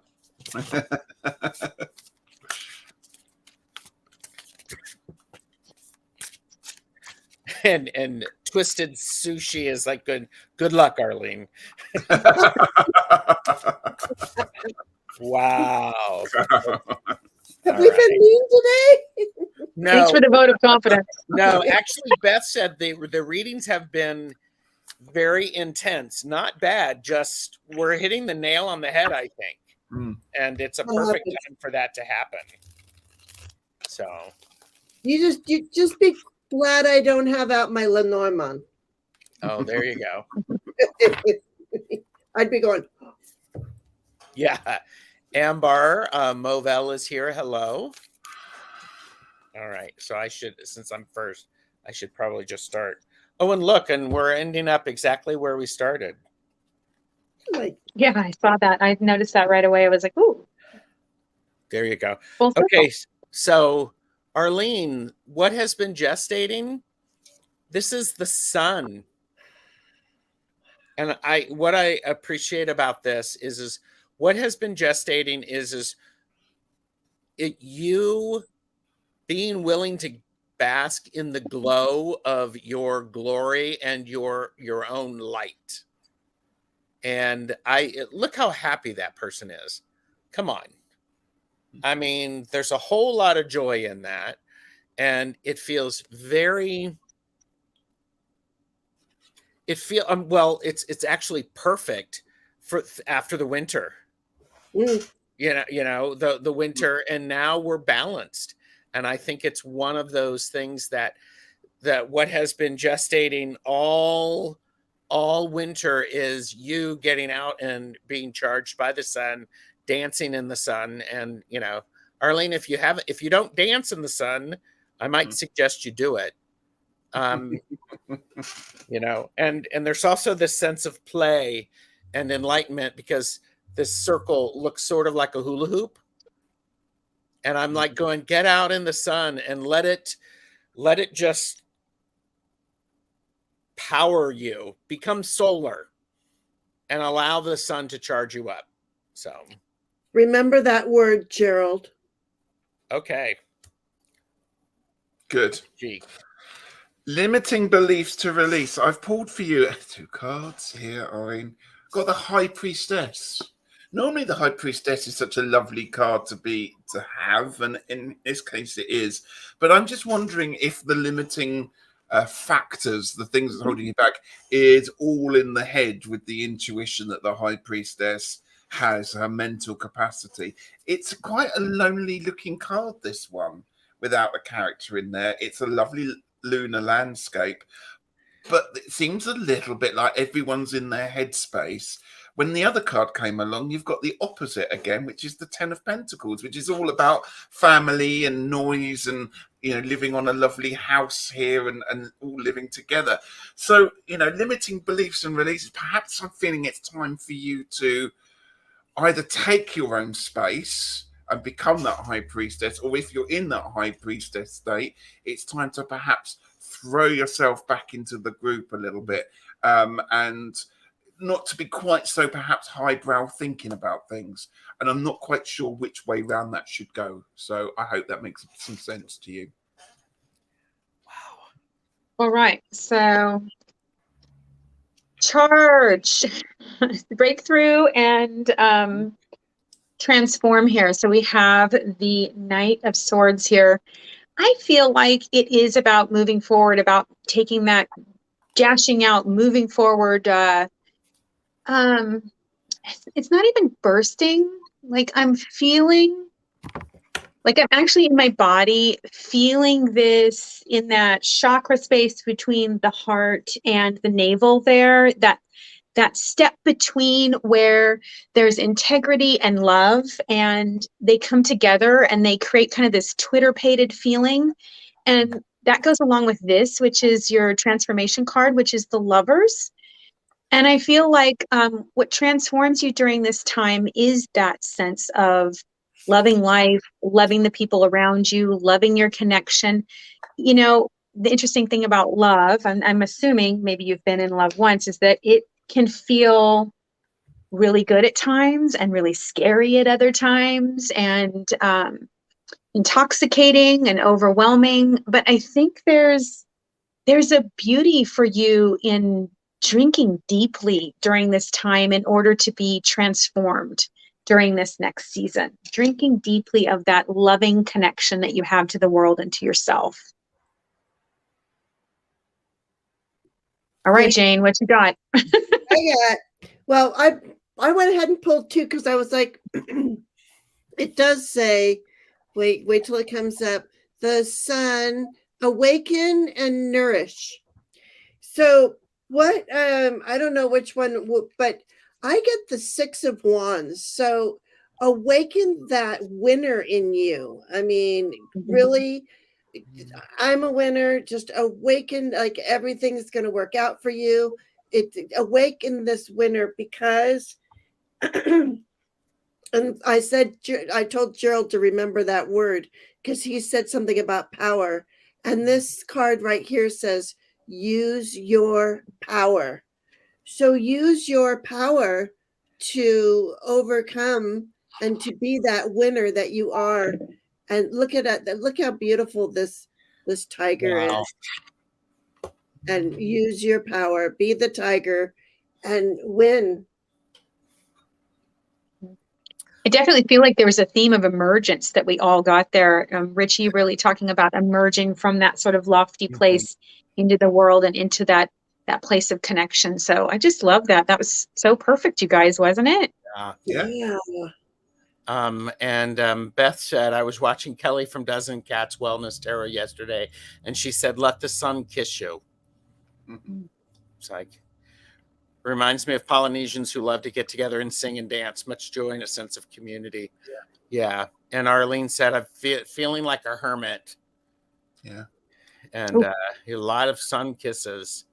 And twisted sushi is like, good luck, Arlene. Wow. Have All we right. been mean today? No, Thanks for the vote of confidence. no. Actually, Beth said the readings have been very intense. Not bad. Just we're hitting the nail on the head, I think. Mm. And it's a I love perfect it. time for that to happen. So You just be glad I don't have out my Lenormand. oh, there you go. I'd be going, Yeah. Ambar Movell is here. Hello. All right. So I should, since I'm first, I should probably just start. Oh, and look, and we're ending up exactly where we started. like, Yeah, I saw that. I noticed that right away. I was like, ooh, There you go. full circle. Okay. So Arlene, what has been gestating? This is the sun. And what I appreciate about this is what has been gestating is you being willing to bask in the glow of your glory and your own light. And look how happy that person is. Come on. I mean, there's a whole lot of joy in that, and it feels very. Well, it's actually perfect for after the winter. You know the winter, and now we're balanced, and I think it's one of those things that what has been gestating all winter is you getting out and being charged by the sun, dancing in the sun. And Arlene, if you don't dance in the sun, I might suggest you do it. And there's also this sense of play and enlightenment, because this circle looks sort of like a hula hoop, and I'm like going, get out in the sun and let it just power you, become solar, and allow the sun to charge you up. So remember that word, Gerald. okay, Good. gee. Limiting beliefs to release. I've pulled for you 2 cards here, Irene. Got the High Priestess. Normally the High Priestess is such a lovely card to have, and in this case it is. But I'm just wondering if the limiting factors, the things that's holding you back, is all in the head with the intuition that the High Priestess has, her mental capacity. It's quite a lonely looking card, this one, without a character in there. It's a lovely lunar landscape, but it seems a little bit like everyone's in their headspace. When the other card came along, you've got the opposite again, which is the 10 of Pentacles, which is all about family and noise and living on a lovely house here and all living together. So limiting beliefs and releases. Perhaps I'm feeling it's time for you to either take your own space and become that High Priestess, or if you're in that High Priestess state, it's time to perhaps throw yourself back into the group a little bit, and not to be quite so perhaps highbrow thinking about things. And I'm not quite sure which way round that should go. So I hope that makes some sense to you. All right, so charge, breakthrough, and transform here. So we have the Knight of Swords here. I feel like it is about moving forward, about taking that, dashing out, moving forward. It's not even bursting. Like I'm feeling like I'm actually in my body feeling this in that chakra space between the heart and the navel there, that step between where there's integrity and love, and they come together and they create kind of this twitter-pated feeling. And that goes along with this, which is your transformation card, which is the Lovers. And I feel like what transforms you during this time is that sense of loving life, loving the people around you, loving your connection. the interesting thing about love, and I'm assuming maybe you've been in love once, is that it can feel really good at times and really scary at other times, and intoxicating and overwhelming. But I think there's a beauty for you in drinking deeply during this time in order to be transformed during this next season, drinking deeply of that loving connection that you have to the world and to yourself. All right, Jane, what you got? Well, I went ahead and pulled 2 because I was like, it does say, wait till it comes up. The sun, awaken and nourish. So what, I don't know which one, but I get the 6 of Wands. So awaken that winner in you. I mean, really, I'm a winner. Just awaken, like everything's going to work out for you. Awaken this winner, because and I told Gerald to remember that word, because he said something about power. And this card right here says, use your power. So use your power to overcome and to be that winner that you are. And look at that. Look how beautiful this tiger is. And use your power, be the tiger, and win. I definitely feel like there was a theme of emergence that we all got there. Ritchie really talking about emerging from that sort of lofty place into the world and into that place of connection. So I just love that. That was so perfect, you guys, wasn't it? Yeah. And Beth said, I was watching Kelly from Dozen Cats Wellness Tarot yesterday, and she said, let the sun kiss you. It's like, reminds me of Polynesians who love to get together and sing and dance, much joy and a sense of community. Yeah. And Arlene said, I'm feeling like a hermit. Yeah. And a lot of sun kisses.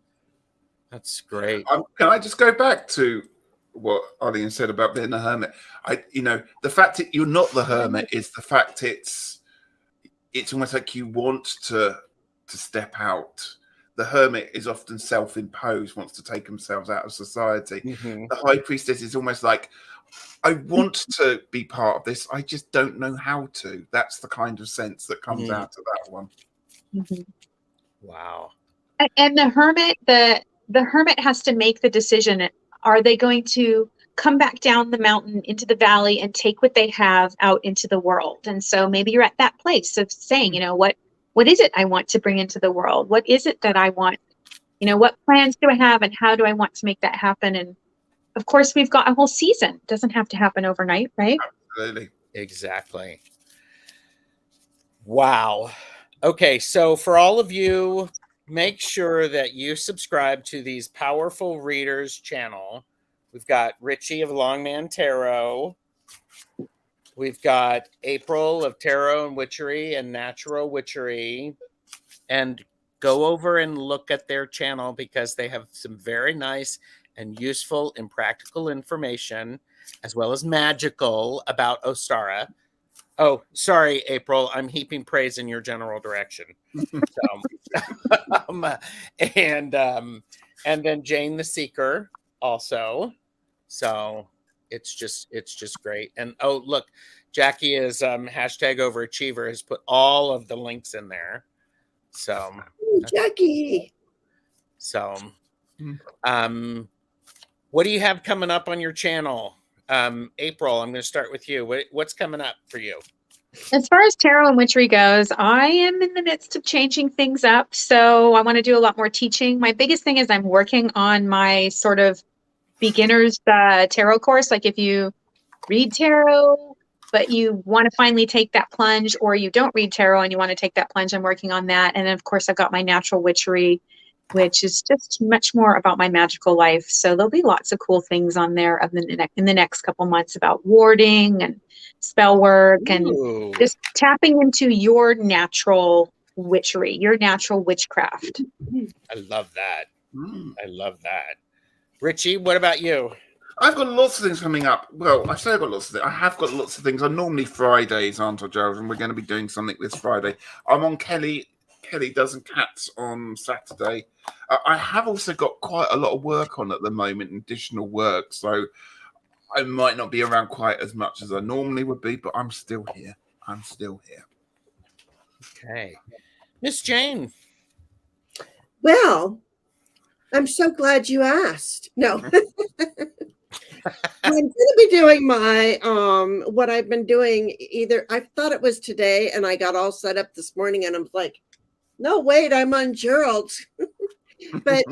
That's great. Can I just go back to what Arlene said about being a hermit? The fact that you're not the hermit is the fact it's almost like you want to step out. The hermit is often self-imposed, wants to take themselves out of society. The high priestess is almost like, I want to be part of this, I just don't know how to. That's the kind of sense that comes out of that one. Wow. And the hermit has to make the decision. Are they going to come back down the mountain into the valley and take what they have out into the world? And so maybe you're at that place of saying, what is it I want to bring into the world? What is it that I want? What plans do I have and how do I want to make that happen? And of course, we've got a whole season. It doesn't have to happen overnight, right? Absolutely. Exactly. Wow. Okay. So for all of you, make sure that you subscribe to these powerful readers channel. We've got Ritchie of Longman Tarot. We've got April of Tarot and Witchery and Natural Witchery. And go over and look at their channel because they have some very nice and useful and practical information, as well as magical, about Ostara. Oh, sorry, April. I'm heaping praise in your general direction. And then Jane the Seeker also. So it's just great. And oh, look, Jackie is #overachiever has put all of the links in there. So Jackie. So what do you have coming up on your channel? April, I'm going to start with you. What's coming up for you? As far as tarot and witchery goes, I am in the midst of changing things up. So I want to do a lot more teaching. My biggest thing is I'm working on my sort of beginner's tarot course. Like if you read tarot, but you want to finally take that plunge, or you don't read tarot and you want to take that plunge, I'm working on that. And then of course I've got my natural witchery, which is just much more about my magical life. So there'll be lots of cool things on there in the next couple months about warding and spell work and just tapping into your natural witchery, your natural witchcraft. I love that. I love that. Ritchie, what about you? I've got lots of things coming up. Well, I say I've got lots of things. I have got lots of things. I'm normally Fridays, aren't I, Gerald? And we're going to be doing something this Friday. I'm on Kelly Kelly Does and Cats on Saturday. I have also got quite a lot of work on at the moment, additional work, so I might not be around quite as much as I normally would be, but I'm still here. I'm still here. Okay. Miss Jane. Well, I'm so glad you asked. No. I'm going to be doing my what I've been doing. Either I thought it was today and I got all set up this morning and I'm like, no, wait, I'm on Gerald's. But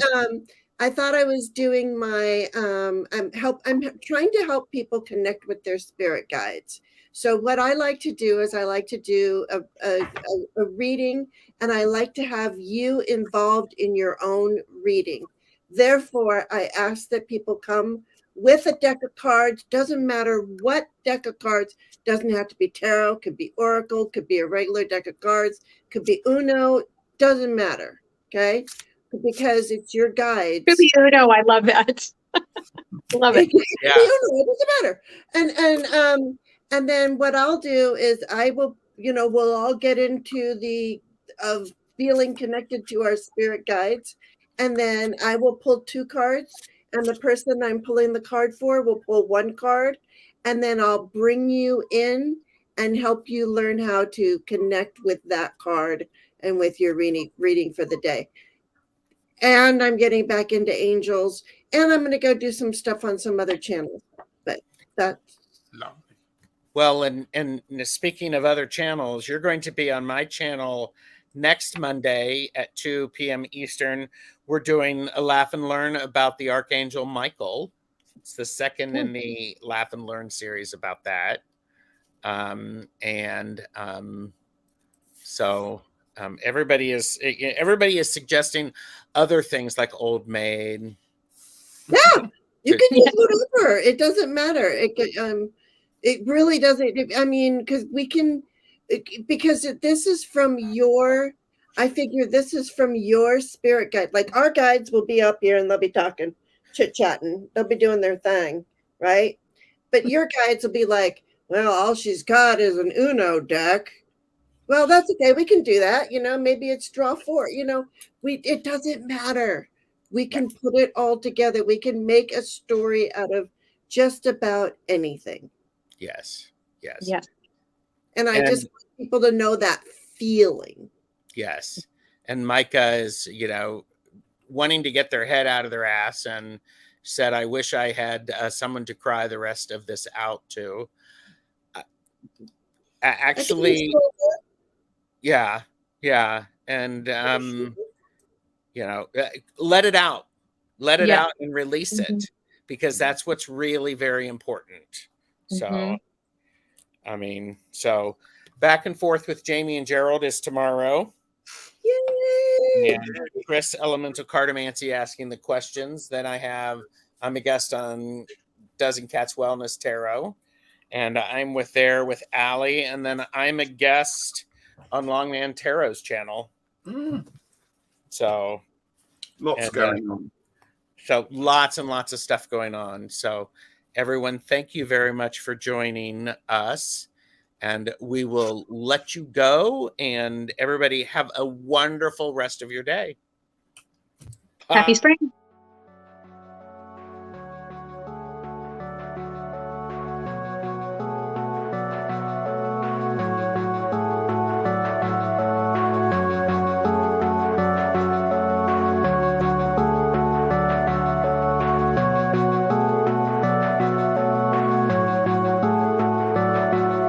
I thought I was doing my I'm trying to help people connect with their spirit guides. So what I like to do is I like to do a reading, and I like to have you involved in your own reading. Therefore, I ask that people come with a deck of cards. Doesn't matter what deck of cards. Doesn't have to be tarot. Could be oracle. Could be a regular deck of cards. Could be Uno. Doesn't matter. Okay. Because it's your guides. Really, Uno, I love that. Love it. Yeah. It doesn't matter. And then what I'll do is I will, we'll all get into the of feeling connected to our spirit guides, and then I will pull 2 cards, and the person I'm pulling the card for will pull 1 card, and then I'll bring you in and help you learn how to connect with that card and with your reading for the day. And I'm getting back into angels, and I'm going to go do some stuff on some other channels. But that's Lovely. Well, and speaking of other channels, you're going to be on my channel next Monday at 2 p.m. Eastern. We're doing a Laugh and Learn about the Archangel Michael. It's the second in the Laugh and Learn series about that. So everybody is suggesting other things like Old Maid. yeah. You can use whatever. It doesn't matter. It really doesn't. I mean, because this is from your. I figure this is from your spirit guide. Like our guides will be up here and they'll be talking, chit-chatting. They'll be doing their thing, right? But your guides will be like, well, all she's got is an Uno deck. Well, that's okay. We can do that. Maybe it's draw 4. It doesn't matter. We can put it all together. We can make a story out of just about anything. Yes. And I just want people to know that feeling. Yes. And Micah is, wanting to get their head out of their ass and said, I wish I had someone to cry the rest of this out to. Actually, yeah. And, let it out. Let it out and release it, because that's what's really very important. So, I mean, back and forth with Jamie and Gerald is tomorrow. Yay! And Chris Elemental Cartomancy asking the questions. Then I'm a guest on Does and Cats Wellness Tarot, and I'm with Allie, and then I'm a guest on Longman Tarot's channel. So Lots going on. So lots and lots of stuff going on. So everyone, thank you very much for joining us. And we will let you go. And everybody have a wonderful rest of your day. Happy spring.